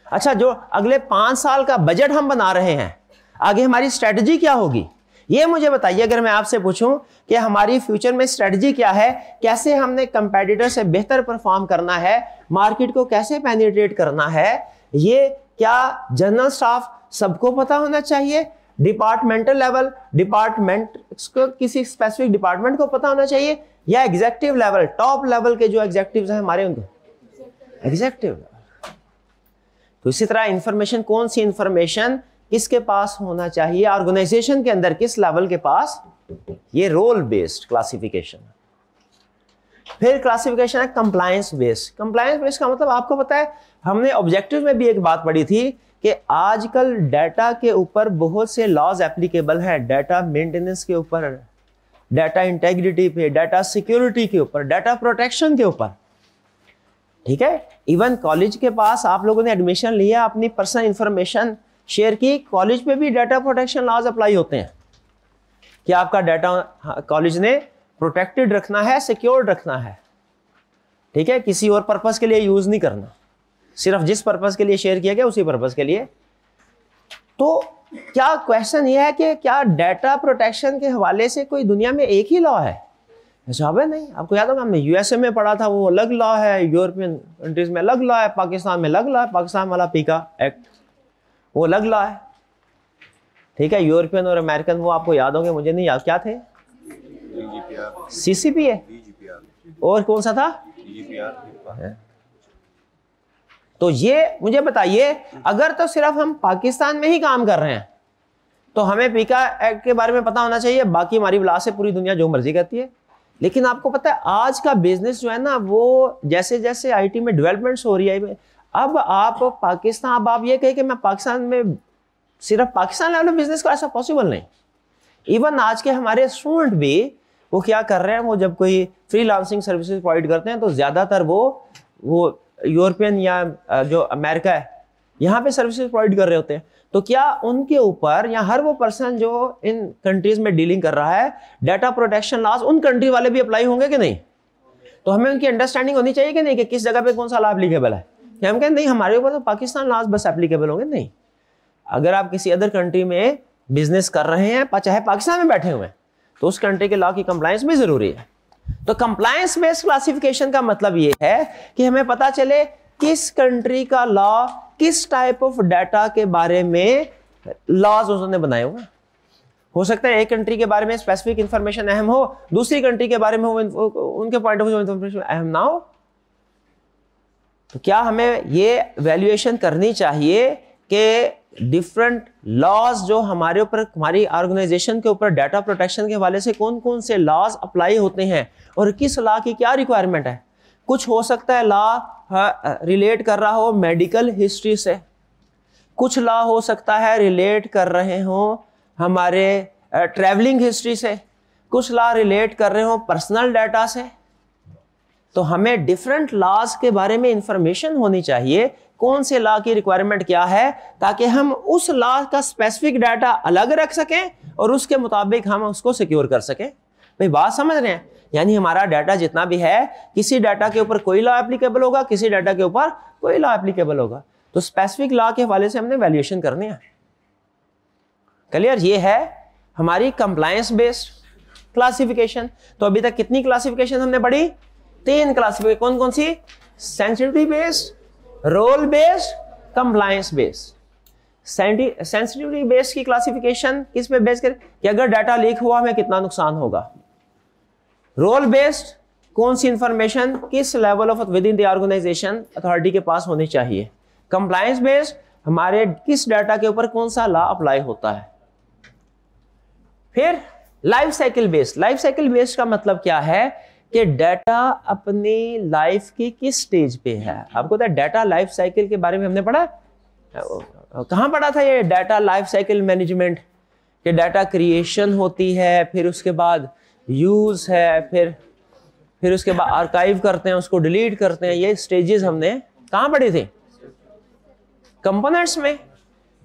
अच्छा, जो अगले 5 साल का बजट हम बना रहे हैं, आगे हमारी स्ट्रेटजी क्या होगी, ये मुझे बताइए। अगर मैं आपसे पूछूं कि हमारी फ्यूचर में स्ट्रेटजी क्या है, कैसे हमने कंपेटिटर से बेहतर परफॉर्म करना है, मार्केट को कैसे पेनिट्रेट करना है, ये क्या जनरल स्टाफ सबको पता होना चाहिए, डिपार्टमेंटल लेवल डिपार्टमेंट को किसी स्पेसिफिक डिपार्टमेंट को पता होना चाहिए, या एग्जीक्यूटिव लेवल टॉप लेवल के जो एग्जीक्यूटिव्स हैं हमारे, उनको एग्जीक्यूटिव लेवल। तो इसी तरह इंफॉर्मेशन, कौन सी इंफॉर्मेशन किसके पास होना चाहिए ऑर्गेनाइजेशन के अंदर, किस लेवल के पास, ये रोल बेस्ड क्लासिफिकेशन। फिर क्लासिफिकेशन है कंप्लायंस बेस्ड। कंप्लायंस बेस्ड का मतलब आपको पता है, हमने ऑब्जेक्टिव में भी एक बात पढ़ी थी कि आजकल डाटा के ऊपर बहुत से लॉज एप्लीकेबल हैं, डाटा मेंटेनेंस के ऊपर, डाटा इंटेग्रिटी पे, डाटा सिक्योरिटी के ऊपर, डाटा प्रोटेक्शन के ऊपर, ठीक है। इवन कॉलेज के पास आप लोगों ने एडमिशन लिया, अपनी पर्सनल इंफॉर्मेशन शेयर की, कॉलेज पे भी डाटा प्रोटेक्शन लॉज अप्लाई होते हैं कि आपका डाटा कॉलेज ने प्रोटेक्टेड रखना है, सिक्योर्ड रखना है, ठीक है, किसी और पर्पस के लिए यूज नहीं करना, सिर्फ जिस पर्पस के लिए शेयर किया गया उसी पर्पस के लिए। तो क्या क्वेश्चन ये है कि क्या डाटा प्रोटेक्शन के हवाले से कोई दुनिया में एक ही लॉ है? जवाब है नहीं। आपको याद होगा हमने यूएसए में पढ़ा था, वो अलग लॉ है, यूरोपियन कंट्रीज में अलग लॉ है, पाकिस्तान में अलग लॉ है, पाकिस्तान वाला पीका एक्ट वो अलग लॉ है, ठीक है। यूरोपियन और अमेरिकन वो आपको याद होंगे, मुझे नहीं याद क्या थे, सीसीपी है, और कौन सा था, तो ये मुझे बताइए, अगर तो सिर्फ हम पाकिस्तान में ही काम कर रहे हैं तो हमें पीका एक्ट के बारे में पता होना चाहिए, बाकी हमारी विलास से पूरी दुनिया जो मर्जी करती है। लेकिन आपको पता है आज का बिजनेस जो है ना, वो जैसे जैसे आईटी में डेवलपमेंट्स हो रही है, अब आप पाकिस्तान, अब आप ये कहें कि मैं पाकिस्तान में सिर्फ पाकिस्तान लेवल में बिजनेस को, ऐसा पॉसिबल नहीं। इवन आज के हमारे स्टूडेंट भी वो क्या कर रहे हैं, वो जब कोई फ्रीलांसिंग सर्विसेज प्रोवाइड करते हैं तो ज्यादातर वो यूरोपियन या जो अमेरिका है यहाँ पे सर्विसेज प्रोवाइड कर रहे होते हैं। तो क्या उनके ऊपर, या हर वो पर्सन जो इन कंट्रीज में डीलिंग कर रहा है, डाटा प्रोटेक्शन लॉज उन कंट्री वाले भी अप्लाई होंगे कि नहीं? तो हमें उनकी अंडरस्टैंडिंग होनी चाहिए कि नहीं, कि किस जगह पे कौन सा लॉ एप्लीकेबल है। कि हम कहें नहीं हमारे ऊपर तो पाकिस्तान लॉज बस एप्लीकेबल होंगे, नहीं। अगर आप किसी अदर कंट्री में बिजनेस कर रहे हैं, चाहे पाकिस्तान में बैठे हुए हैं, तो उस कंट्री के लॉ की कंप्लायंस भी जरूरी है। तो कंप्लायंस बेस्ड क्लासिफिकेशन का मतलब ये है कि हमें पता चले किस कंट्री का लॉ किस टाइप ऑफ डाटा के बारे में लॉज उन्होंने बनाए हुए। हो सकता है एक कंट्री के बारे में स्पेसिफिक इंफॉर्मेशन अहम हो, दूसरी कंट्री के बारे में उनके पॉइंट ऑफ व्यू इंफॉर्मेशन अहम ना हो। तो क्या हमें ये वैल्यूएशन करनी चाहिए कि डिफरेंट लॉज जो हमारे ऊपर, हमारी ऑर्गेनाइजेशन के ऊपर डाटा प्रोटेक्शन के हवाले से कौन कौन से लॉज अप्लाई होते हैं और किस लॉ की क्या रिक्वायरमेंट है। कुछ हो सकता है लॉ रिलेट कर रहा हो मेडिकल हिस्ट्री से, कुछ लॉ हो सकता है रिलेट कर रहे हो हमारे ट्रैवलिंग हिस्ट्री से, कुछ लॉ रिलेट कर रहे हो पर्सनल डाटा से। तो हमें डिफरेंट लॉज के बारे में इंफॉर्मेशन होनी चाहिए, कौन से लॉ की रिक्वायरमेंट क्या है, ताकि हम उस लॉ का स्पेसिफिक डाटा अलग रख सकें और उसके मुताबिक हम उसको सिक्योर कर सकें। भाई बात समझ रहे हैं? यानी हमारा डाटा जितना भी है, किसी डाटा के ऊपर कोई लॉ एप्लीकेबल होगा, किसी डाटा के ऊपर कोई लॉ एप्लीकेबल होगा। तो स्पेसिफिक लॉ के हवाले से हमने वैल्यूएशन करनी है। क्लियर? ये है हमारी कंप्लायंस बेस्ड क्लासिफिकेशन। तो अभी तक कितनी क्लासिफिकेशन हमने पढ़ी? 3 क्लासिफिकेशन। कौन कौन सी? Sensitivity based, role based, compliance based. Sensitivity based की क्लासिफिकेशन किस पे बेस कर कि अगर डाटा लीक हुआ हमें कितना नुकसान होगा, रोल बेस्ड कौन सी इंफॉर्मेशन किस level of within the organization authority के पास होनी चाहिए। कंप्लायंस बेस्ड हमारे किस डाटा के ऊपर कौन सा लॉ अप्लाई होता है। फिर life cycle based, life cycle based का मतलब क्या है कि डाटा अपनी लाइफ की किस स्टेज पे है। आपको पता है डाटा लाइफ साइकिल के बारे में हमने पढ़ा, कहां पढ़ा था ये डाटा लाइफ साइकिल मैनेजमेंट, कि डाटा क्रिएशन होती है, फिर उसके बाद यूज है, फिर उसके बाद आर्काइव करते हैं, उसको डिलीट करते हैं। ये स्टेजेस हमने कहां पढ़ी थी, कंपोनेंट्स में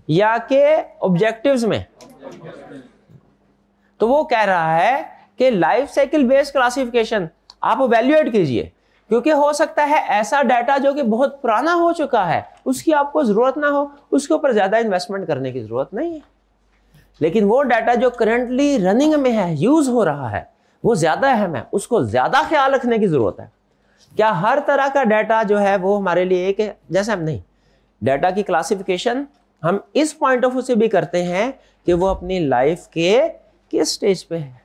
या के ऑब्जेक्टिव्स में। तो वो कह रहा है कि लाइफ साइकिल बेस्ड क्लासिफिकेशन आप वैल्यूएट कीजिए, क्योंकि हो सकता है ऐसा डाटा जो कि बहुत पुराना हो चुका है, उसकी आपको जरूरत ना हो, उसके ऊपर ज्यादा इन्वेस्टमेंट करने की जरूरत नहीं है। लेकिन वो डाटा जो करंटली रनिंग में है, यूज हो रहा है, वो ज्यादा अहम है, उसको ज्यादा ख्याल रखने की जरूरत है। क्या हर तरह का डाटा जो है वो हमारे लिए एक है? जैसे हम नहीं, डाटा की क्लासिफिकेशन हम इस पॉइंट ऑफ व्यू से भी करते हैं कि वो अपनी लाइफ के किस स्टेज पे है।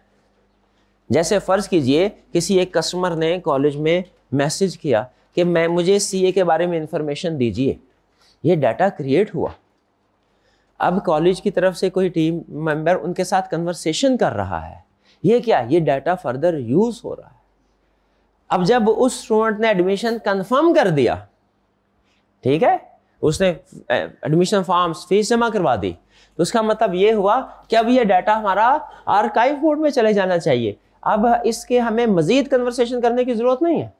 जैसे फर्ज कीजिए किसी एक कस्टमर ने कॉलेज में मैसेज किया कि मुझे सीए के बारे में इंफॉर्मेशन दीजिए, ये डाटा क्रिएट हुआ। अब कॉलेज की तरफ से कोई टीम मेंबर उनके साथ कन्वर्सेशन कर रहा है, ये क्या, ये डाटा फर्दर यूज हो रहा है। अब जब उस स्टूडेंट ने एडमिशन कंफर्म कर दिया, ठीक है, उसने एडमिशन फॉर्म्स फीस जमा करवा दी, तो उसका मतलब ये हुआ कि अब ये डाटा हमारा आर्काइव मोड में चले जाना चाहिए। अब इसके हमें मजीद कन्वर्सेशन करने की जरूरत नहीं है,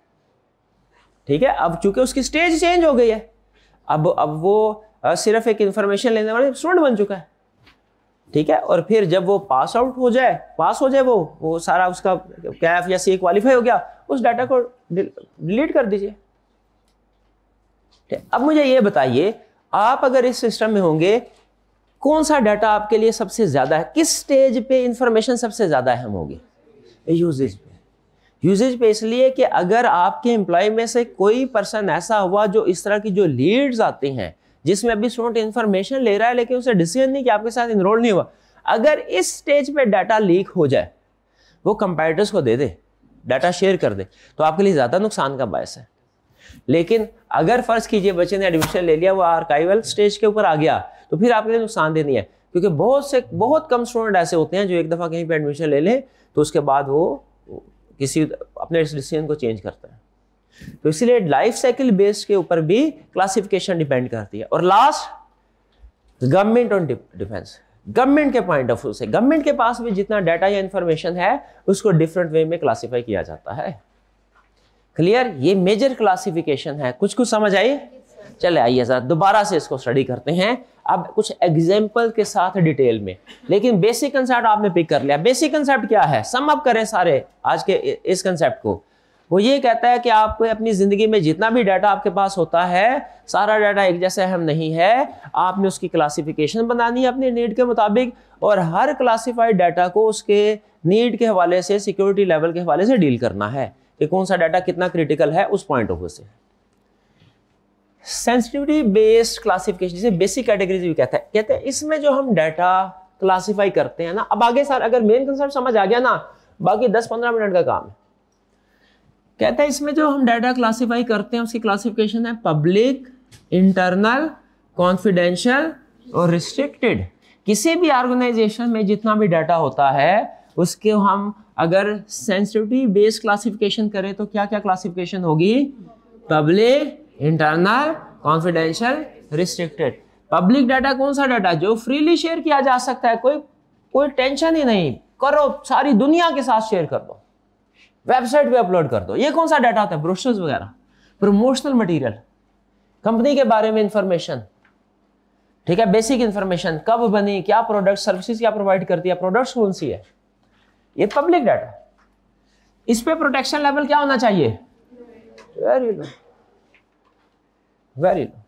ठीक है। अब चूंकि उसकी स्टेज चेंज हो गई है, अब वो सिर्फ एक इंफॉर्मेशन लेने वाले स्टूडेंट बन चुका है, ठीक है। और फिर जब वो पास हो जाए वो सारा उसका कैफ या सी क्वालिफाई हो गया, उस डाटा को डिलीट कर दीजिए। अब मुझे ये बताइए, आप अगर इस सिस्टम में होंगे, कौन सा डाटा आपके लिए सबसे ज्यादा है, किस स्टेज पे इंफॉर्मेशन सबसे ज्यादा अहम होगी? यूजेज पे इसलिए कि अगर आपके एम्प्लॉय में से कोई पर्सन ऐसा हुआ जो इस तरह की जो लीड्स आती हैं, जिसमें अभी स्टूडेंट इंफॉर्मेशन ले रहा है लेकिन उसे डिसीजन नहीं कि आपके साथ इनरोल नहीं हुआ, अगर इस स्टेज पे डाटा लीक हो जाए, वो कंपेटिटर्स को दे दे, डाटा शेयर कर दे, तो आपके लिए ज्यादा नुकसान का बायस है। लेकिन अगर फर्ज कीजिए बच्चे ने एडमिशन ले लिया, वो आर्काइवल स्टेज के ऊपर आ गया, तो फिर आपके लिए नुकसान देनी है, क्योंकि बहुत कम स्टूडेंट ऐसे होते हैं जो एक दफा कहीं पे एडमिशन ले लें तो उसके बाद वो किसी अपने डिसीजन को चेंज करता है। तो इसलिए लाइफ साइकिल बेस्ड के ऊपर भी क्लासिफिकेशन डिपेंड करती है। और लास्ट, गवर्नमेंट और डिफेंस। गवर्नमेंट के पॉइंट ऑफ व्यू से गवर्नमेंट के पास भी जितना डाटा या इंफॉर्मेशन है उसको डिफरेंट वे में क्लासिफाई किया जाता है। क्लियर? ये मेजर क्लासिफिकेशन है। कुछ समझ आई? चले आइए जरा दोबारा से इसको स्टडी करते हैं, अब कुछ एग्जाम्पल के साथ डिटेल में। लेकिन बेसिक कंसेप्ट आपने पिक कर लिया। बेसिक कंसेप्ट क्या है, सम अप करें सारे आज के इस कंसेप्ट को। वो ये कहता है कि आपको अपनी जिंदगी में जितना भी डाटा आपके पास होता है, सारा डाटा एक जैसे अहम नहीं है। आपने उसकी क्लासिफिकेशन बनानी है अपने नीड के मुताबिक, और हर क्लासिफाइड डाटा को उसके नीड के हवाले से, सिक्योरिटी लेवल के हवाले से डील करना है कि कौन सा डाटा कितना क्रिटिकल है उस पॉइंट ऑफ व्यू से। सेंसिटिविटी बेस्ड क्लासिफिकेशन, जिसे बेसिक कैटेगरीज भी कहते हैं इसमें जो हम डाटा क्लासिफाई करते हैं ना, अब आगे सर अगर मेन कंसेप्ट समझ आ गया ना, बाकी 10-15 मिनट का काम है। कहता है इसमें जो हम डाटा क्लासिफाई करते हैं उसकी क्लासिफिकेशन है पब्लिक, इंटरनल, कॉन्फिडेंशियल और रिस्ट्रिक्टेड। किसी भी ऑर्गेनाइजेशन में जितना भी डाटा होता है उसके हम अगर सेंसिटिविटी बेस्ड क्लासिफिकेशन करें तो क्या क्या क्लासिफिकेशन होगी? Public, internal, confidential, restricted. Public data कौन सा डाटा? जो फ्रीली शेयर किया जा सकता है, कोई टेंशन ही नहीं, करो, सारी दुनिया के साथ शेयर कर दो, वेबसाइट पे अपलोड कर दो। ये कौन सा डाटा होता है? ब्रोशर्स वगैरह, प्रमोशनल मटेरियल, कंपनी के बारे में इंफॉर्मेशन, ठीक है, बेसिक इंफॉर्मेशन, कब बनी, क्या प्रोडक्ट सर्विसेज क्या प्रोवाइड करती है, प्रोडक्ट्स कौन सी है, ये पब्लिक डाटा। इस पे प्रोटेक्शन लेवल क्या होना चाहिए? वेरी लो, वेरी लो,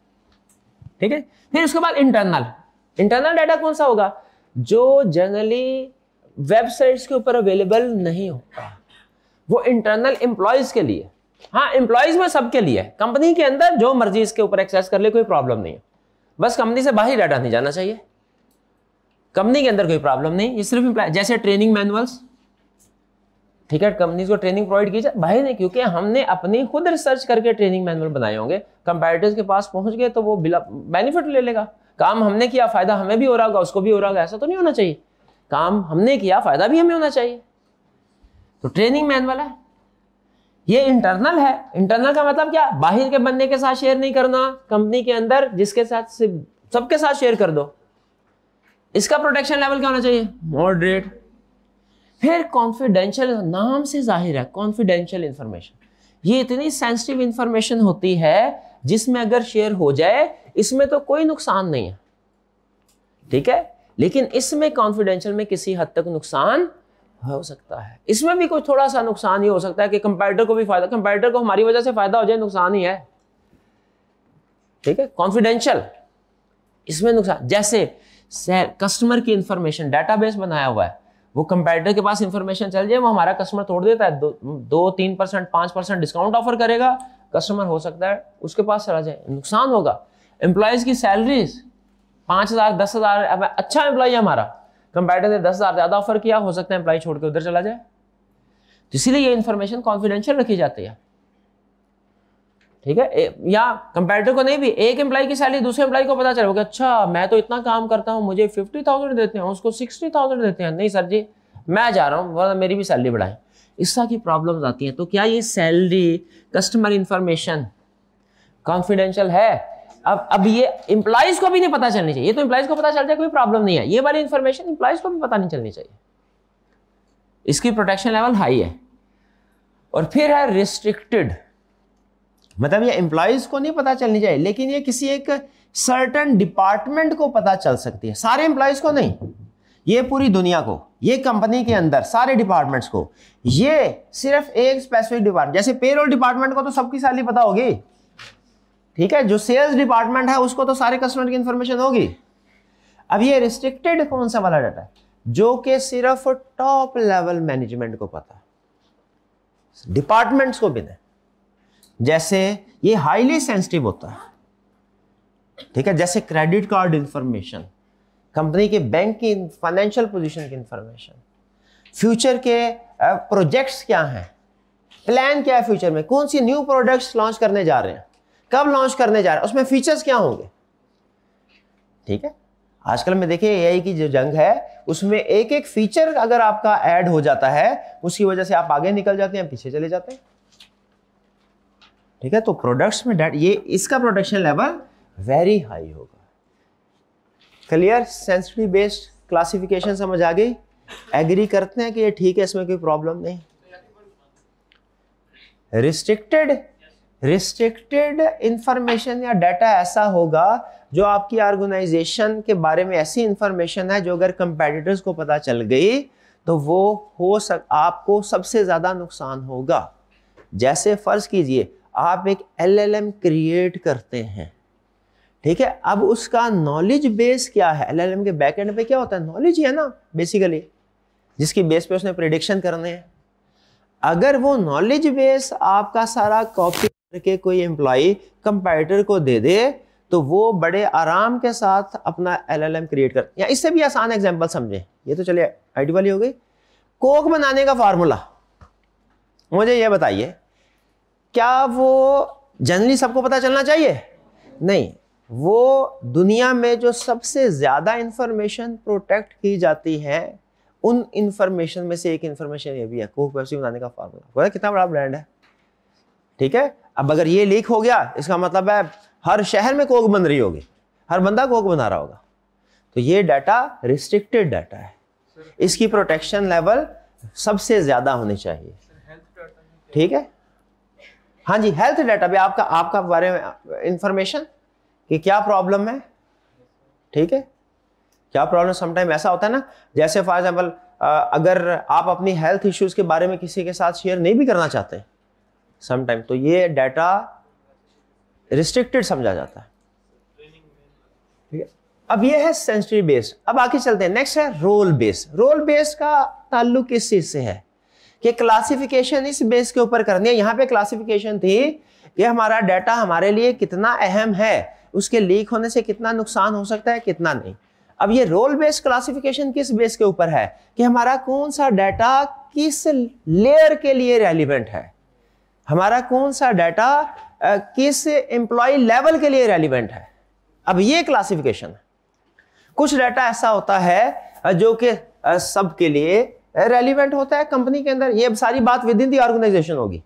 ठीक है। फिर उसके बाद इंटरनल डाटा कौन सा होगा? जो जनरली वेबसाइट्स के ऊपर अवेलेबल नहीं होता, वो इंटरनल एम्प्लॉयज के लिए। हाँ, एम्प्लॉयज में सबके लिए, कंपनी के अंदर जो मर्जी इसके ऊपर एक्सेस कर ले, कोई प्रॉब्लम नहीं है, बस कंपनी से बाहर डाटा नहीं जाना चाहिए। कंपनी के अंदर कोई प्रॉब्लम नहीं, ये सिर्फ जैसे ट्रेनिंग मैनुअल्स, ठीक है, कंपनीज को ट्रेनिंग प्रोवाइड की जाए? भाई नहीं, क्योंकि हमने अपनी खुद रिसर्च करके ट्रेनिंग मैनुअल बनाए होंगे, कंपैरेटर्स के पास पहुंच गए तो वो बेनिफिट ले लेगा। काम हमने किया, फायदा हमें भी हो रहा होगा, उसको भी हो रहा होगा, ऐसा तो नहीं होना चाहिए। काम हमने किया, फायदा भी हमें होना चाहिए। तो ट्रेनिंग मैनुअल है, ये इंटरनल है। इंटरनल का मतलब क्या? बाहर के बंदे के साथ शेयर नहीं करना, कंपनी के अंदर जिसके साथ सबके साथ शेयर कर दो। इसका प्रोटेक्शन लेवल क्या होना चाहिए? मॉडरेट। फिर कॉन्फिडेंशियल, नाम से जाहिर है कॉन्फिडेंशियल इंफॉर्मेशन। ये इतनी सेंसिटिव इंफॉर्मेशन होती है जिसमें अगर शेयर हो जाए इसमें तो कोई नुकसान नहीं है, ठीक है, लेकिन इसमें कॉन्फिडेंशियल में किसी हद तक नुकसान हो सकता है। इसमें भी कोई थोड़ा सा नुकसान ही हो सकता है कि कंपैरेटर को भी फायदा, कंपैरेटर को हमारी वजह से फायदा हो जाए, नुकसान ही है, ठीक है। कॉन्फिडेंशियल, इसमें नुकसान, जैसे कस्टमर की इंफॉर्मेशन डाटाबेस बनाया हुआ है, वो कंपैरेटर के पास इंफॉर्मेशन चल जाए, वो हमारा कस्टमर तोड़ देता है, 2-3%, 5% डिस्काउंट ऑफर करेगा, कस्टमर हो सकता है उसके पास चला जाए, नुकसान होगा। एम्प्लॉयज की सैलरीज 5,000, 10,000, अच्छा एम्प्लॉय है हमारा, कंपैरेटर ने 10,000 ज्यादा ऑफर किया, हो सकता है एम्प्लॉय छोड़ के उधर चला जाए। तो इसीलिए ये इंफॉर्मेशन कॉन्फिडेंशियल रखी जाती है, ठीक है। या कंपैरेटर को नहीं भी, एक एम्प्लॉय की सैलरी दूसरे एम्प्लॉय को पता चलेगा, अच्छा मैं तो इतना काम करता हूं, मुझे 50,000 देते हैं, उसको 60,000 देते हैं, नहीं सर जी मैं जा रहा हूं, वरना मेरी भी सैलरी बढ़ाएं। इस तरह की प्रॉब्लम्स आती हैं। तो क्या ये सैलरी, कस्टमर इंफॉर्मेशन कॉन्फिडेंशियल है? अब ये एम्प्लॉयज को भी नहीं पता चलनी चाहिए। ये तो एम्प्लॉयज को पता चल जाए कोई प्रॉब्लम नहीं है, ये वाली इंफॉर्मेशन एम्प्लॉयज को भी पता नहीं चलनी चाहिए। इसकी प्रोटेक्शन लेवल हाई है। और फिर है रिस्ट्रिक्टेड, मतलब ये एम्प्लॉयज को नहीं पता चलनी चाहिए, लेकिन ये किसी एक सर्टेन डिपार्टमेंट को पता चल सकती है, सारे एम्प्लॉयज को नहीं, ये पूरी दुनिया को, ये कंपनी के अंदर सारे डिपार्टमेंट्स को, ये सिर्फ एक स्पेसिफिक डिपार्टमेंट, जैसे पेरोल डिपार्टमेंट को तो सबकी सैलरी पता होगी, ठीक है, जो सेल्स डिपार्टमेंट है उसको तो सारे कस्टमर की इंफॉर्मेशन होगी। अब ये रिस्ट्रिक्टेड कौन सा वाला डाटा है? जो कि सिर्फ टॉप लेवल मैनेजमेंट को पता, डिपार्टमेंट्स को भी नहीं। जैसे ये हाईली सेंसिटिव होता है, ठीक है, जैसे क्रेडिट कार्ड इंफॉर्मेशन, कंपनी के बैंक की फाइनेंशियल पोजीशन की इंफॉर्मेशन, फ्यूचर के प्रोजेक्ट्स क्या हैं, प्लान क्या है फ्यूचर में, कौन सी न्यू प्रोडक्ट्स लॉन्च करने जा रहे हैं, कब लॉन्च करने जा रहे हैं, उसमें फीचर्स क्या होंगे, ठीक है। आजकल में देखिए एआई की जो जंग है उसमें एक एक फीचर अगर आपका ऐड हो जाता है उसकी वजह से आप आगे निकल जाते हैं, पीछे चले जाते हैं, ठीक है। तो प्रोडक्ट्स में ये इसका प्रोटेक्शन लेवल वेरी हाई होगा। क्लियर? सेंसिटिव बेस्ड क्लासिफिकेशन समझ आ गई? एग्री करते हैं कि ये ठीक है, इसमें कोई प्रॉब्लम नहीं। रिस्ट्रिक्टेड इंफॉर्मेशन या डाटा ऐसा होगा जो आपकी ऑर्गेनाइजेशन के बारे में ऐसी इंफॉर्मेशन है जो अगर कंपेटिटर्स को पता चल गई तो वो आपको सबसे ज्यादा नुकसान होगा। जैसे फर्ज कीजिए आप एक LLM क्रिएट करते हैं, ठीक है, अब उसका नॉलेज बेस क्या है? LLM के बैकएंड पे क्या होता है? नॉलेज ही है ना बेसिकली, जिसकी बेस पे उसने प्रेडिक्शन करने हैं। अगर वो नॉलेज बेस आपका सारा कॉपी करके कोई एम्प्लॉय कंपैरेटर को दे दे तो वो बड़े आराम के साथ अपना LLM क्रिएट कर, या इससे भी आसान एग्जांपल समझें, ये तो चलिए आईडी वाली हो गई। कोक बनाने का फार्मूला, मुझे ये बताइए क्या वो जनरली सबको पता चलना चाहिए? नहीं, वो दुनिया में जो सबसे ज्यादा इंफॉर्मेशन प्रोटेक्ट की जाती है उन इंफॉर्मेशन में से एक इंफॉर्मेशन ये भी है, कोक पेप्सी बनाने का फार्मूला। कितना बड़ा ब्रांड है, ठीक है। अब अगर ये लीक हो गया इसका मतलब है हर शहर में कोक बन रही होगी, हर बंदा कोक बना रहा होगा। तो ये डाटा रिस्ट्रिक्टेड डाटा है, इसकी प्रोटेक्शन लेवल सबसे ज्यादा होनी चाहिए, ठीक है। हाँ जी, हेल्थ डाटा भी आपका बारे में इंफॉर्मेशन कि क्या प्रॉब्लम है, ठीक है, क्या प्रॉब्लम। समटाइम ऐसा होता है ना, जैसे फॉर एग्जांपल अगर आप अपनी हेल्थ इश्यूज के बारे में किसी के साथ शेयर नहीं भी करना चाहते समटाइम, तो ये डाटा रिस्ट्रिक्टेड समझा जाता है, ठीक है। अब ये है सेंसिटिव बेस्ड। अब आगे चलते हैं, नेक्स्ट है रोल बेस्ड। रोल बेस्ड का ताल्लुक किस चीज से है कि क्लासिफिकेशन इस बेस के ऊपर करनी है। यहां पे क्लासिफिकेशन थी कि हमारा डाटा हमारे लिए कितना अहम है, उसके लीक होने से कितना नुकसान हो सकता है, कितना नहीं। अब ये रोल बेस्ड क्लासिफिकेशन किस बेस के ऊपर है कि हमारा कौन सा डाटा किस लेयर के लिए रेलिवेंट है, हमारा कौन सा डाटा किस एम्प्लॉय लेवल के लिए रेलिवेंट है। अब ये क्लासिफिकेशन है। कुछ डाटा ऐसा होता है जो कि सबके लिए रेलिवेंट होता है कंपनी के अंदर, ये सारी बात विद इन दी ऑर्गेनाइजेशन होगी।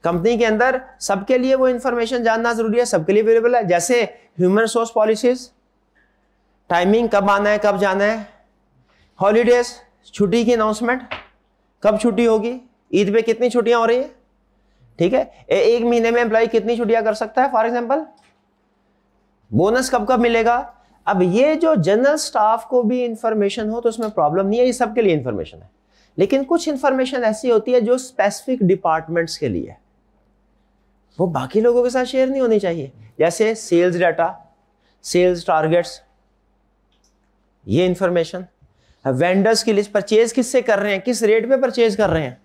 कंपनी के अंदर सबके लिए वो इंफॉर्मेशन जानना जरूरी है, सबके लिए अवेलेबल है। जैसे ह्यूमन रिसोर्स पॉलिसीज, टाइमिंग कब आना है कब जाना है, हॉलीडेज छुट्टी की अनाउंसमेंट, कब छुट्टी होगी, ईद पे कितनी छुट्टियां हो रही है, ठीक है, एक महीने में एम्प्लॉय कितनी छुट्टियां कर सकता है फॉर एग्जांपल, बोनस कब कब मिलेगा। अब ये जो जनरल स्टाफ को भी इंफॉर्मेशन हो तो उसमें प्रॉब्लम नहीं है, ये सबके लिए इंफॉर्मेशन है। लेकिन कुछ इंफॉर्मेशन ऐसी होती है जो स्पेसिफिक डिपार्टमेंट्स के लिए, वो बाकी लोगों के साथ शेयर नहीं होनी चाहिए। जैसे सेल्स डाटा, सेल्स टारगेट्स, ये इंफॉर्मेशन, वेंडर्स की लिस्ट, परचेज किससे कर रहे हैं, किस रेट पे परचेज कर रहे हैं।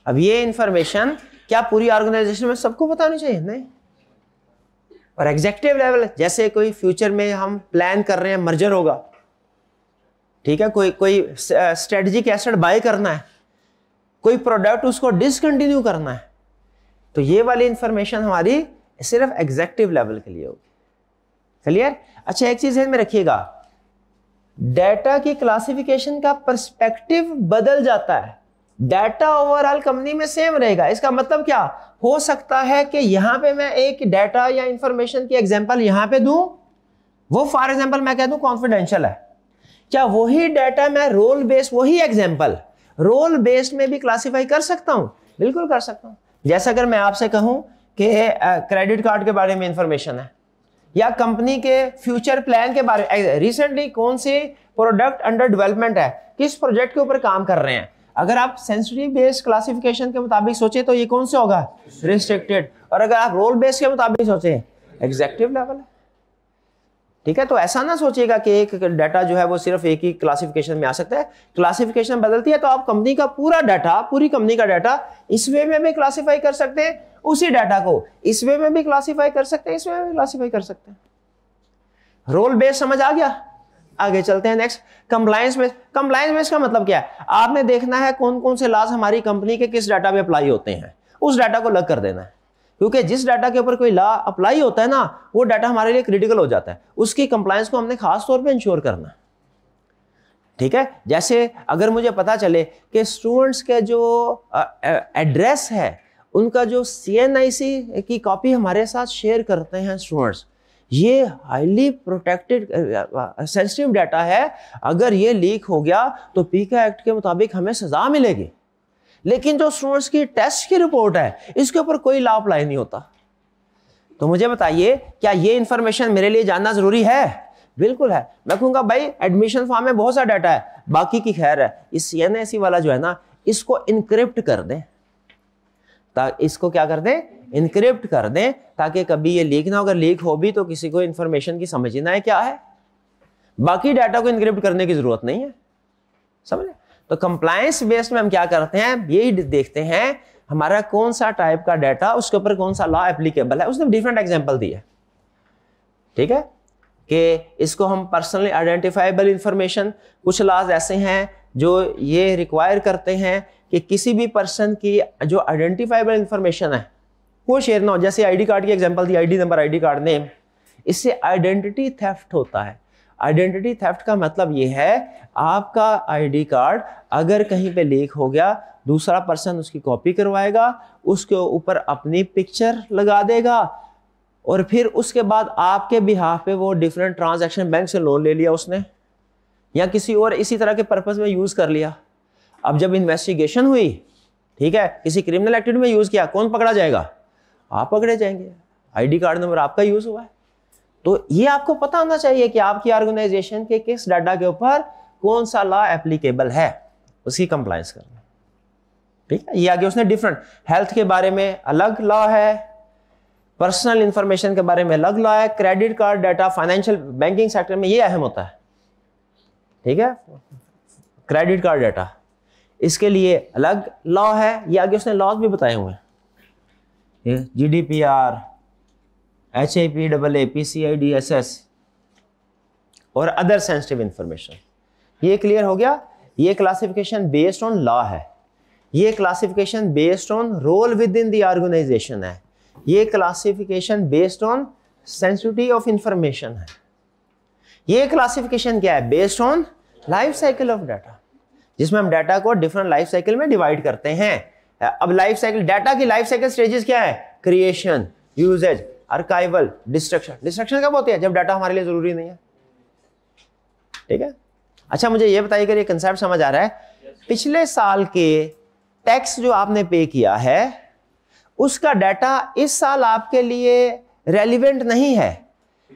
अब ये इंफॉर्मेशन क्या पूरी ऑर्गेनाइजेशन में सबको पता होनी चाहिए? नहीं। और एग्जीक्यूटिव लेवल, जैसे कोई फ्यूचर में हम प्लान कर रहे हैं मर्जर होगा, ठीक है, कोई स्ट्रेटजिक एसेट बाय करना है, कोई प्रोडक्ट उसको डिसकंटिन्यू करना है, तो ये वाली इंफॉर्मेशन हमारी सिर्फ एग्जीक्यूटिव लेवल के लिए होगी। क्लियर? अच्छा, एक चीज ध्यान में रखिएगा, डाटा की क्लासिफिकेशन का पर्सपेक्टिव बदल जाता है, डाटा ओवरऑल कंपनी में सेम रहेगा। इसका मतलब क्या हो सकता है कि यहां पे मैं एक डाटा या इंफॉर्मेशन की एग्जांपल यहां पे दूं, वो फॉर एग्जांपल मैं कह दूं कॉन्फिडेंशियल है, क्या वही डाटा मैं रोल बेस्ड, वही एग्जांपल रोल बेस्ड में भी क्लासिफाई कर सकता हूं? बिल्कुल कर सकता हूं। जैसा अगर मैं आपसे कहूं कि क्रेडिट कार्ड के बारे में इंफॉर्मेशन है, या कंपनी के फ्यूचर प्लान के बारे में, रिसेंटली कौन सी प्रोडक्ट अंडर डेवलपमेंट है, किस प्रोजेक्ट के ऊपर काम कर रहे हैं, अगर आप सेंसिटिव बेस्ड क्लासिफिकेशन के मुताबिक सोचे तो ये कौन से होगा? रिस्ट्रिक्टेड। और अगर आप रोल बेस्ड के मुताबिक सोचे, एग्जीक्यूटिव लेवल है। ठीक है, तो ऐसा ना सोचिएगा कि एक डाटा जो है वो सिर्फ एक ही क्लासिफिकेशन में आ सकता है। क्लासिफिकेशन बदलती है तो आप कंपनी का पूरा डाटा, पूरी कंपनी का डाटा इस वे में भी क्लासिफाई कर सकते हैं, उसी डाटा को इस वे में भी क्लासिफाई कर सकते हैं, इस वे में भी क्लासिफाई कर सकते हैं। रोल बेस्ड समझ आ गया? आगे चलते हैं next, compliance based. Compliance based का मतलब क्या है? आपने देखना है कौन कौन से लॉज हमारी कंपनी के किस डाटा पे अप्लाई होते हैं, उस डाटा को अलग कर देना है, क्योंकि जिस डाटा के ऊपर कोई लॉ अप्लाई होता है ना, वो डाटा हमारे लिए क्रिटिकल हो जाता है, उसकी कंप्लायंस को हमने खास तौर पे इंश्योर करना है। ठीक है, जैसे अगर मुझे पता चले कि स्टूडेंट्स के जो एड्रेस है, उनका जो CNIC की कॉपी हमारे साथ शेयर करते हैं स्टूडेंट्स, ये हाईली प्रोटेक्टेड सेंसिटिव डाटा है, अगर ये लीक हो गया तो पीका एक्ट के मुताबिक हमें सजा मिलेगी। लेकिन जो स्टूडेंट्स की टेस्ट की रिपोर्ट है, इसके ऊपर कोई लॉ अप्लाई नहीं होता। तो मुझे बताइए, क्या ये इंफॉर्मेशन मेरे लिए जानना जरूरी है? बिल्कुल है। मैं कहूंगा भाई एडमिशन फॉर्म में बहुत सा डाटा है, बाकी की खैर है, इस CNIC वाला जो है ना, इसको इनक्रिप्ट कर दें, इसको क्या कर दें? इनक्रिप्ट कर दें, ताकि कभी ये लीक ना हो। अगर लीक हो भी तो किसी को इंफॉर्मेशन की समझ ही ना है क्या है, बाकी डाटा को इनक्रिप्ट करने की जरूरत नहीं है। समझे? तो कंप्लायंस बेस्ड में हम क्या करते हैं, यही देखते हैं हमारा कौन सा टाइप का डाटा, उसके ऊपर कौन सा लॉ एप्लीकेबल है। उसने डिफरेंट एग्जांपल दिए, ठीक है, कि इसको हम पर्सनली आइडेंटिफाइबल इंफॉर्मेशन, कुछ लॉज ऐसे हैं जो ये रिक्वायर करते हैं कि किसी भी पर्सन की जो आइडेंटिफाइबल इंफॉर्मेशन है वो शेयर ना हो। जैसे आईडी कार्ड की एग्जांपल दी, ID number, ID card name, इससे आइडेंटिटी थेफ्ट होता है। आइडेंटिटी थेफ्ट का मतलब ये है, आपका आईडी कार्ड अगर कहीं पे लीक हो गया, दूसरा पर्सन उसकी कॉपी करवाएगा, उसके ऊपर अपनी पिक्चर लगा देगा, और फिर उसके बाद आपके बिहाफ पे वो डिफरेंट ट्रांजैक्शन, बैंक से लोन ले लिया उसने या किसी और इसी तरह के पर्पस में यूज कर लिया। अब जब इन्वेस्टिगेशन हुई, ठीक है, किसी क्रिमिनल एक्टिविटी में यूज किया, कौन पकड़ा जाएगा? आप पकड़े जाएंगे, आईडी कार्ड नंबर आपका यूज हुआ है। तो ये आपको पता होना चाहिए कि आपकी ऑर्गेनाइजेशन के किस डाटा के ऊपर कौन सा लॉ एप्लीकेबल है, उसकी कंप्लायंस करना। ठीक है, ये आगे उसने डिफरेंट, हेल्थ के बारे में अलग लॉ है, पर्सनल इंफॉर्मेशन के बारे में अलग लॉ है, credit card data, financial banking sector में ये अहम होता है। ठीक है, क्रेडिट कार्ड डाटा, इसके लिए अलग लॉ है, ये आगे उसने लॉज भी बताए हुए हैं, GDPR, HAPAA, PCI DSS और अदर सेंसिटिव इंफॉर्मेशन। ये क्लियर हो गया। ये क्लासिफिकेशन बेस्ड ऑन लॉ है, ये classification based on role within the organization है, ये classification based on sensitivity of information है। ये क्लासिफिकेशन क्या है? Based on life cycle of data, जिसमें हम डाटा को डिफरेंट लाइफ साइकिल में डिवाइड करते हैं। अब लाइफ साइकिल, डाटा की लाइफ साइकिल स्टेजेस क्या है? Creation, usages, archival, destruction. Destruction कब होती है? जब डाटा हमारे लिए जरूरी नहीं है। ठीक है। अच्छा मुझे ये बताइए अगर ये कंसेप्ट समझ आ रहा है, पिछले साल के टैक्स जो आपने पे किया है उसका डाटा इस साल आपके लिए रेलिवेंट नहीं है,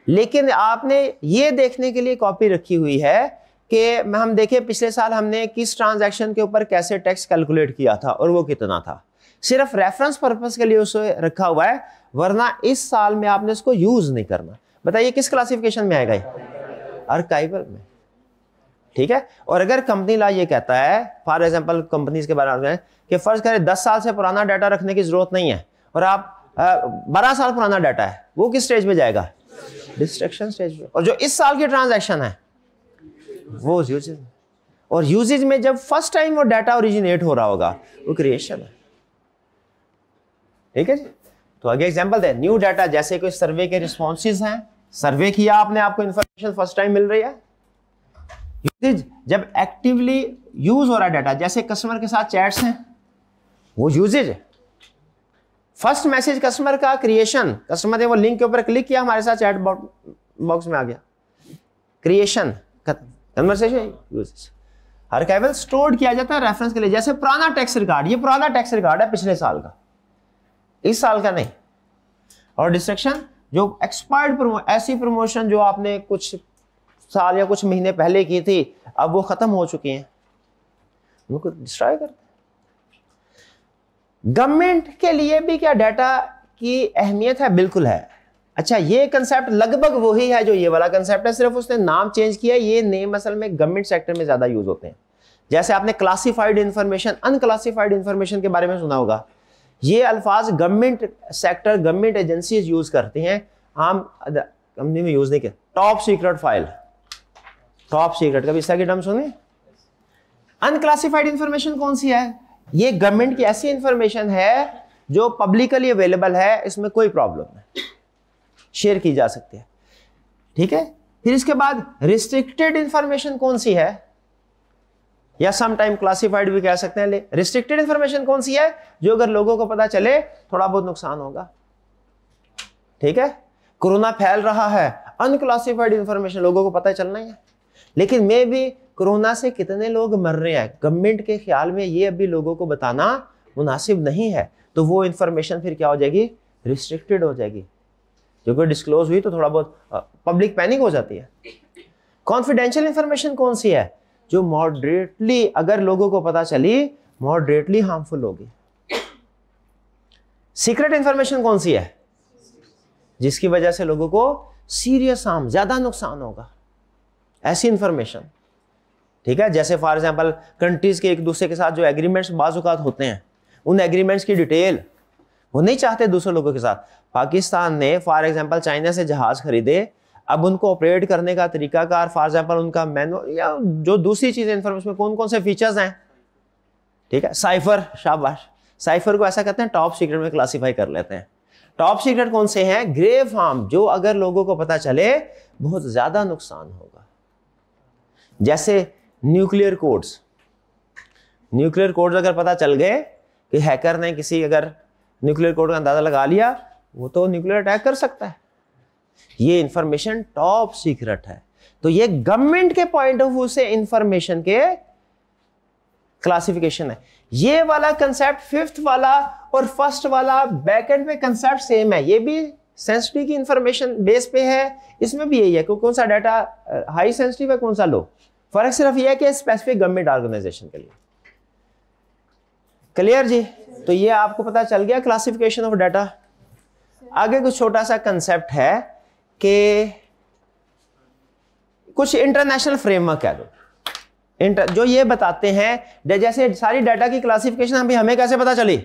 लेकिन आपने ये देखने के लिए कॉपी रखी हुई है कि हम देखें पिछले साल हमने किस ट्रांजैक्शन के ऊपर कैसे टैक्स कैलकुलेट किया था और वो कितना था। सिर्फ रेफरेंस पर्पस के लिए उसे रखा हुआ है, वरना इस साल में आपने इसको यूज नहीं करना। बताइए किस क्लासिफिकेशन में आएगा? आर्काइवल में। ठीक है। और अगर कंपनी लॉ ये कहता है, फॉर एग्जांपल कंपनीज के बारे में कि फर्ज करें 10 साल से पुराना डाटा रखने की जरूरत नहीं है और आप 12 साल पुराना डाटा है, वो किस स्टेज में जाएगा? डिस्ट्रक्शन स्टेज में। और जो इस साल की ट्रांजैक्शन है वो यूजेज, और यूजेज में जब फर्स्ट टाइम वो डाटा ओरिजिनेट हो रहा होगा वो क्रिएशन है। ठीक है जी। तो आगे एग्जांपल दे, न्यू डाटा, जैसे कोई सर्वे के रिस्पॉन्सेज हैं, सर्वे किया आपने, आपको इंफॉर्मेशन फर्स्ट टाइम मिल रही है। यूजेज जब एक्टिवली यूज हो रहा है डाटा, जैसे कस्टमर के साथ चैट्स हैं, वो यूजेज है। फर्स्ट मैसेज कस्टमर का क्रिएशन, कस्टमर ने वो लिंक के ऊपर क्लिक किया, हमारे साथ चैट बॉक्स में आ गया, creation, conversation, usages. Archival stored किया जाता है रेफरेंस के लिए, जैसे पुराना टैक्स रिकॉर्ड, ये पुराना टैक्स रिकॉर्ड है पिछले साल का, इस साल का नहीं। और डिस्ट्रक्शन जो एक्सपायर्ड ऐसी प्रमोशन जो आपने कुछ साल या कुछ महीने पहले की थी, अब वो खत्म हो चुकी हैं, उनको डिस्ट्रॉय करते हैं। गवर्नमेंट के लिए भी क्या डाटा की अहमियत है? बिल्कुल है। अच्छा ये कंसेप्ट लगभग वही है जो ये वाला कंसेप्ट है, सिर्फ उसने नाम चेंज किया। ये नेम असल में गवर्नमेंट सेक्टर में ज्यादा यूज होते हैं। जैसे आपने क्लासिफाइड इंफॉर्मेशन, अनक्लासिफाइड इंफॉर्मेशन के बारे में सुना होगा, ये अल्फाज government sector, government agencies use करती हैं, आम कंपनी में यूज नहीं किया। Top secret file, top secret, कभी इसका की टर्म सुने? अनक्लासिफाइड इंफॉर्मेशन कौन सी है? ये गवर्नमेंट की ऐसी इंफॉर्मेशन है जो पब्लिकली अवेलेबल है, इसमें कोई प्रॉब्लम नहीं, शेयर की जा सकती है। ठीक है। फिर इसके बाद रिस्ट्रिक्टेड इंफॉर्मेशन कौन सी है, या सम टाइम क्लासिफाइड भी कह सकते हैं। रिस्ट्रिक्टेड इंफॉर्मेशन कौन सी है? जो अगर लोगों को पता चले थोड़ा बहुत नुकसान होगा। ठीक है। कोरोना फैल रहा है, अनक्लासिफाइड इंफॉर्मेशन, लोगों को पता चलना ही है, लेकिन मे भी कोरोना से कितने लोग मर रहे हैं, गवर्नमेंट के ख्याल में ये अभी लोगों को बताना मुनासिब नहीं है, तो वो इंफॉर्मेशन फिर क्या हो जाएगी? रिस्ट्रिक्टेड हो जाएगी। जो कोई डिस्क्लोज हुई तो थोड़ा बहुत पब्लिक पैनिक हो जाती है। कॉन्फिडेंशियल इंफॉर्मेशन कौन सी है? जो मॉडरेटली, अगर लोगों को पता चली, मॉडरेटली हार्मफुल होगी। सीक्रेट इंफॉर्मेशन कौन सी है? जिसकी वजह से लोगों को सीरियस हार्म, ज्यादा नुकसान होगा, ऐसी इंफॉर्मेशन। ठीक है। जैसे फॉर एग्जांपल कंट्रीज के एक दूसरे के साथ जो एग्रीमेंट्स बाजुकात होते हैं, उन एग्रीमेंट्स की डिटेल वो नहीं चाहते दूसरे लोगों के साथ। पाकिस्तान ने फॉर एग्जांपल चाइना से जहाज खरीदे, अब उनको ऑपरेट करने का तरीकाकार, फॉर एग्जांपल उनका मैनुअल या जो दूसरी चीजें इंफॉर्मेशन में कौन कौन से फीचर्स हैं। ठीक है। साइफर, शाबाश, साइफर को ऐसा कहते हैं टॉप सीक्रेट में क्लासिफाई कर लेते हैं। टॉप सीक्रेट कौन से हैं? ग्रेव हार्म, जो अगर लोगों को पता चले बहुत ज्यादा नुकसान होगा। जैसे न्यूक्लियर कोड्स, न्यूक्लियर कोड्स अगर पता चल गए कि हैकर ने किसी अगर न्यूक्लियर कोड का अंदाजा लगा लिया, वो तो न्यूक्लियर अटैक कर सकता है। ये इंफॉर्मेशन टॉप सीक्रेट है। तो ये गवर्नमेंट के पॉइंट ऑफ व्यू से इंफॉर्मेशन के क्लासिफिकेशन है। ये वाला कंसेप्ट, फिफ्थ वाला और फर्स्ट वाला बैकएंड में कंसेप्ट सेम है। ये भी सेंसिटिव की इंफॉर्मेशन बेस पे है, इसमें भी यही है कि कौन सा डाटा हाई सेंसिटिव है, कौन सा लो। फर्क सिर्फ यह है कि स्पेसिफिक गवर्नमेंट ऑर्गेनाइजेशन के लिए। क्लियर जी? तो ये आपको पता चल गया क्लासिफिकेशन ऑफ डाटा। आगे कुछ छोटा सा कंसेप्ट है कि कुछ इंटरनेशनल फ्रेमवर्क कह दो, जो ये बताते हैं, जैसे सारी डाटा की क्लासिफिकेशन हमें कैसे पता चली?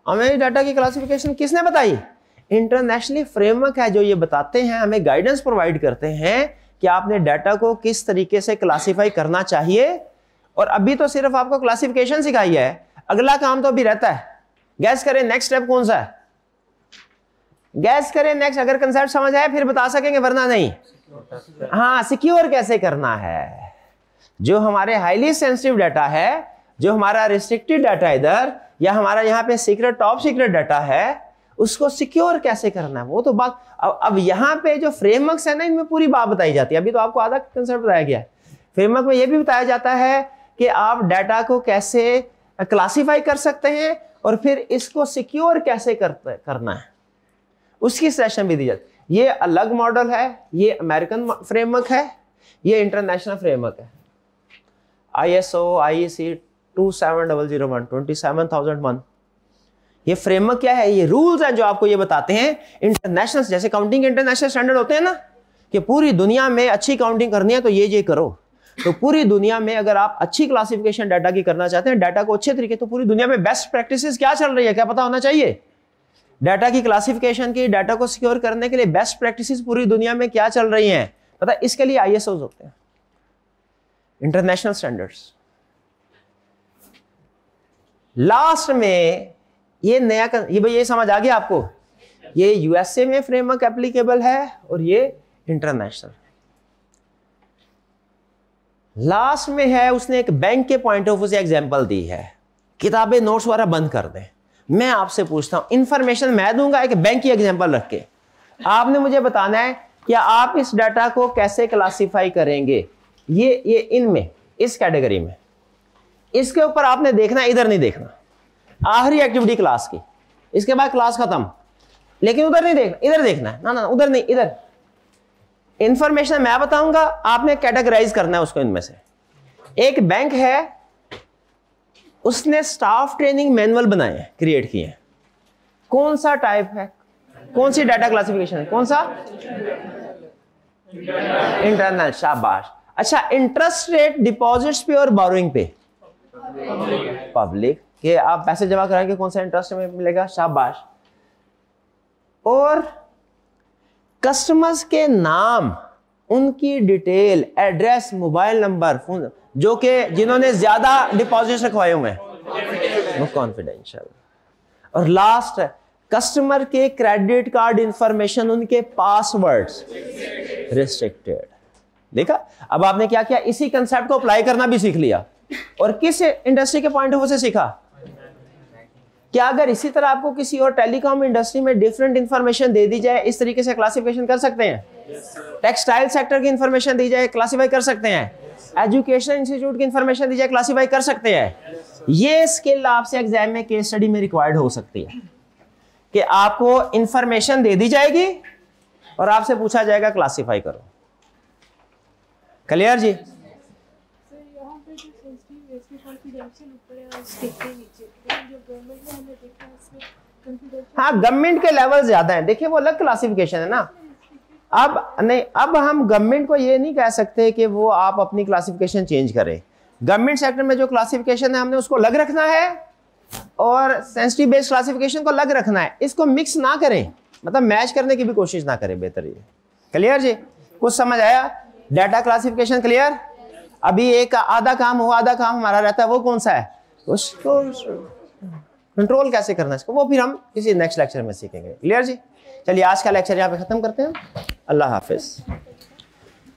हमें डाटा की क्लासिफिकेशन किसने बताई? इंटरनेशनली फ्रेमवर्क है जो ये बताते हैं, हमें गाइडेंस प्रोवाइड करते हैं कि आपने डाटा को किस तरीके से क्लासिफाई करना चाहिए, और अभी तो सिर्फ आपको क्लासिफिकेशन सिखाई है, अगला काम तो अभी रहता है। गैस करें नेक्स्ट स्टेप कौन सा है, गैस करें नेक्स्ट, अगर कंसेप्ट समझ आए फिर बता सकेंगे वरना नहीं। हाँ, सिक्योर कैसे करना है, जो हमारे हाईली सेंसिटिव डाटा है, जो हमारा रिस्ट्रिक्टेड डाटा इधर, या हमारा यहाँ पे सीक्रेट टॉप सीक्रेट डाटा है, उसको सिक्योर कैसे करना है, वो तो बात। अब यहाँ पे जो फ्रेमवर्क्स है ना, इनमें पूरी बात बताई जाती है। अभी तो आपको आधा कंसेप्ट बताया गया है। फ्रेमवर्क में ये भी बताया जाता है कि आप डाटा को कैसे क्लासिफाई कर सकते हैं और फिर इसको सिक्योर कैसे करना है, उसकी सेशन भी दी जाती है। ये अलग मॉडल है, ये अमेरिकन फ्रेमवर्क है, ये इंटरनेशनल फ्रेमवर्क है, ISO IEC 27001 27001। ये फ्रेमवर्क क्या है, ये रूल्स हैं जो आपको ये बताते हैं इंटरनेशनल, जैसे काउंटिंग इंटरनेशनल स्टैंडर्ड होते हैं ना, कि पूरी दुनिया में अच्छी काउंटिंग करनी है तो ये करो। तो पूरी दुनिया में अगर आप अच्छी क्लासिफिकेशन डाटा की करना चाहते हैं, डाटा को अच्छे तरीके, तो पूरी दुनिया में बेस्ट प्रैक्टिसेस क्या चल रही है, क्या पता होना चाहिए। डाटा की क्लासिफिकेशन की, डाटा को सिक्योर करने के लिए बेस्ट प्रैक्टिसेस पूरी दुनिया में क्या चल रही हैं, पता, इसके लिए ISOs होते हैं, इंटरनेशनल स्टैंडर्ड्स। लास्ट में ये नया ये भाई, ये समझ आ गया आपको, ये USA में फ्रेमवर्क एप्लीकेबल है और ये इंटरनेशनल। लास्ट में है, उसने एक बैंक के पॉइंट ऑफ व्यू से एग्जांपल दी है, किताबें नोट्स वगैरह बंद कर दें। मैं आपसे पूछता हूं, इंफॉर्मेशन मैं दूंगा एक बैंक की एग्जांपल रख के, आपने मुझे बताना है कि आप इस डाटा को कैसे क्लासिफाई करेंगे। ये इनमें, इस कैटेगरी में, इसके ऊपर आपने देखना, इधर नहीं देखना, आखिरी एक्टिविटी क्लास की, इसके बाद क्लास खत्म। लेकिन उधर नहीं देखना, इधर देखना है, ना उधर नहीं, इधर। इंफॉर्मेशन मैं बताऊंगा, आपने कैटेगराइज करना है उसको। इनमें से एक बैंक है, उसने स्टाफ ट्रेनिंग मैनुअल बनाए हैं, क्रिएट किए हैं। कौन सा टाइप है, कौन सी डाटा क्लासिफिकेशन है, कौन सा, इंटरनल, शाबाश। अच्छा, इंटरेस्ट रेट डिपॉजिट्स पे और बोरोइंग पे, पब्लिक के आप पैसे जमा कराएंगे, कौन सा इंटरेस्ट में मिलेगा, शाबाश। और कस्टमर्स के नाम, उनकी detail, address, mobile number, phone, जो कि जिन्होंने ज्यादा डिपॉजिट रखवाए हुए हैं, वो कॉन्फिडेंशियल। और लास्ट, कस्टमर के क्रेडिट कार्ड इंफॉर्मेशन, उनके पासवर्ड्स, रिस्ट्रिक्टेड। देखा, अब आपने क्या किया, इसी कंसेप्ट को अप्लाई करना भी सीख लिया। और किस इंडस्ट्री के पॉइंट ऑफ व्यू से सीखा, क्या अगर इसी तरह आपको किसी और टेलीकॉम इंडस्ट्री में डिफरेंट इंफॉर्मेशन दे दी जाए, इस तरीके से क्लासिफिकेशन कर सकते हैं? टेक्सटाइल सेक्टर की इंफॉर्मेशन दी जाए, क्लासिफाई कर सकते हैं। एजुकेशन इंस्टीट्यूट की इंफॉर्मेशन दी जाए, क्लासिफाई कर सकते हैं। ये स्किल आपसे एग्जाम में, केस स्टडी में रिक्वायर्ड हो सकती है कि आपको इंफॉर्मेशन दे दी जाएगी और आपसे पूछा जाएगा क्लासिफाई करो। क्लियर जी? हाँ, गवर्नमेंट के लेवल ज्यादा है। देखिए, वो अलग क्लासिफिकेशन है ना। अब नहीं, अब हम गवर्नमेंट को ये नहीं कह सकते कि वो आप अपनी क्लासिफिकेशन चेंज करें। गवर्नमेंट सेक्टर में जो क्लासिफिकेशन है, हमने उसको अलग रखना है और सेंसिटिव बेस्ड क्लासिफिकेशन को अलग रखना है। इसको मिक्स ना करें, मतलब मैच करने की भी कोशिश ना करें, बेहतर ये। क्लियर जी? कुछ समझ आया? Data classification clear? अभी एक आधा काम हुआ, आधा काम हमारा रहता है, वो कौन सा है? उसको कंट्रोल कैसे करना है इसको, वो फिर हम किसी नेक्स्ट लेक्चर में सीखेंगे। क्लियर जी? चलिए, आज का लेक्चर यहाँ पे खत्म करते हैं। अल्लाह हाफिज।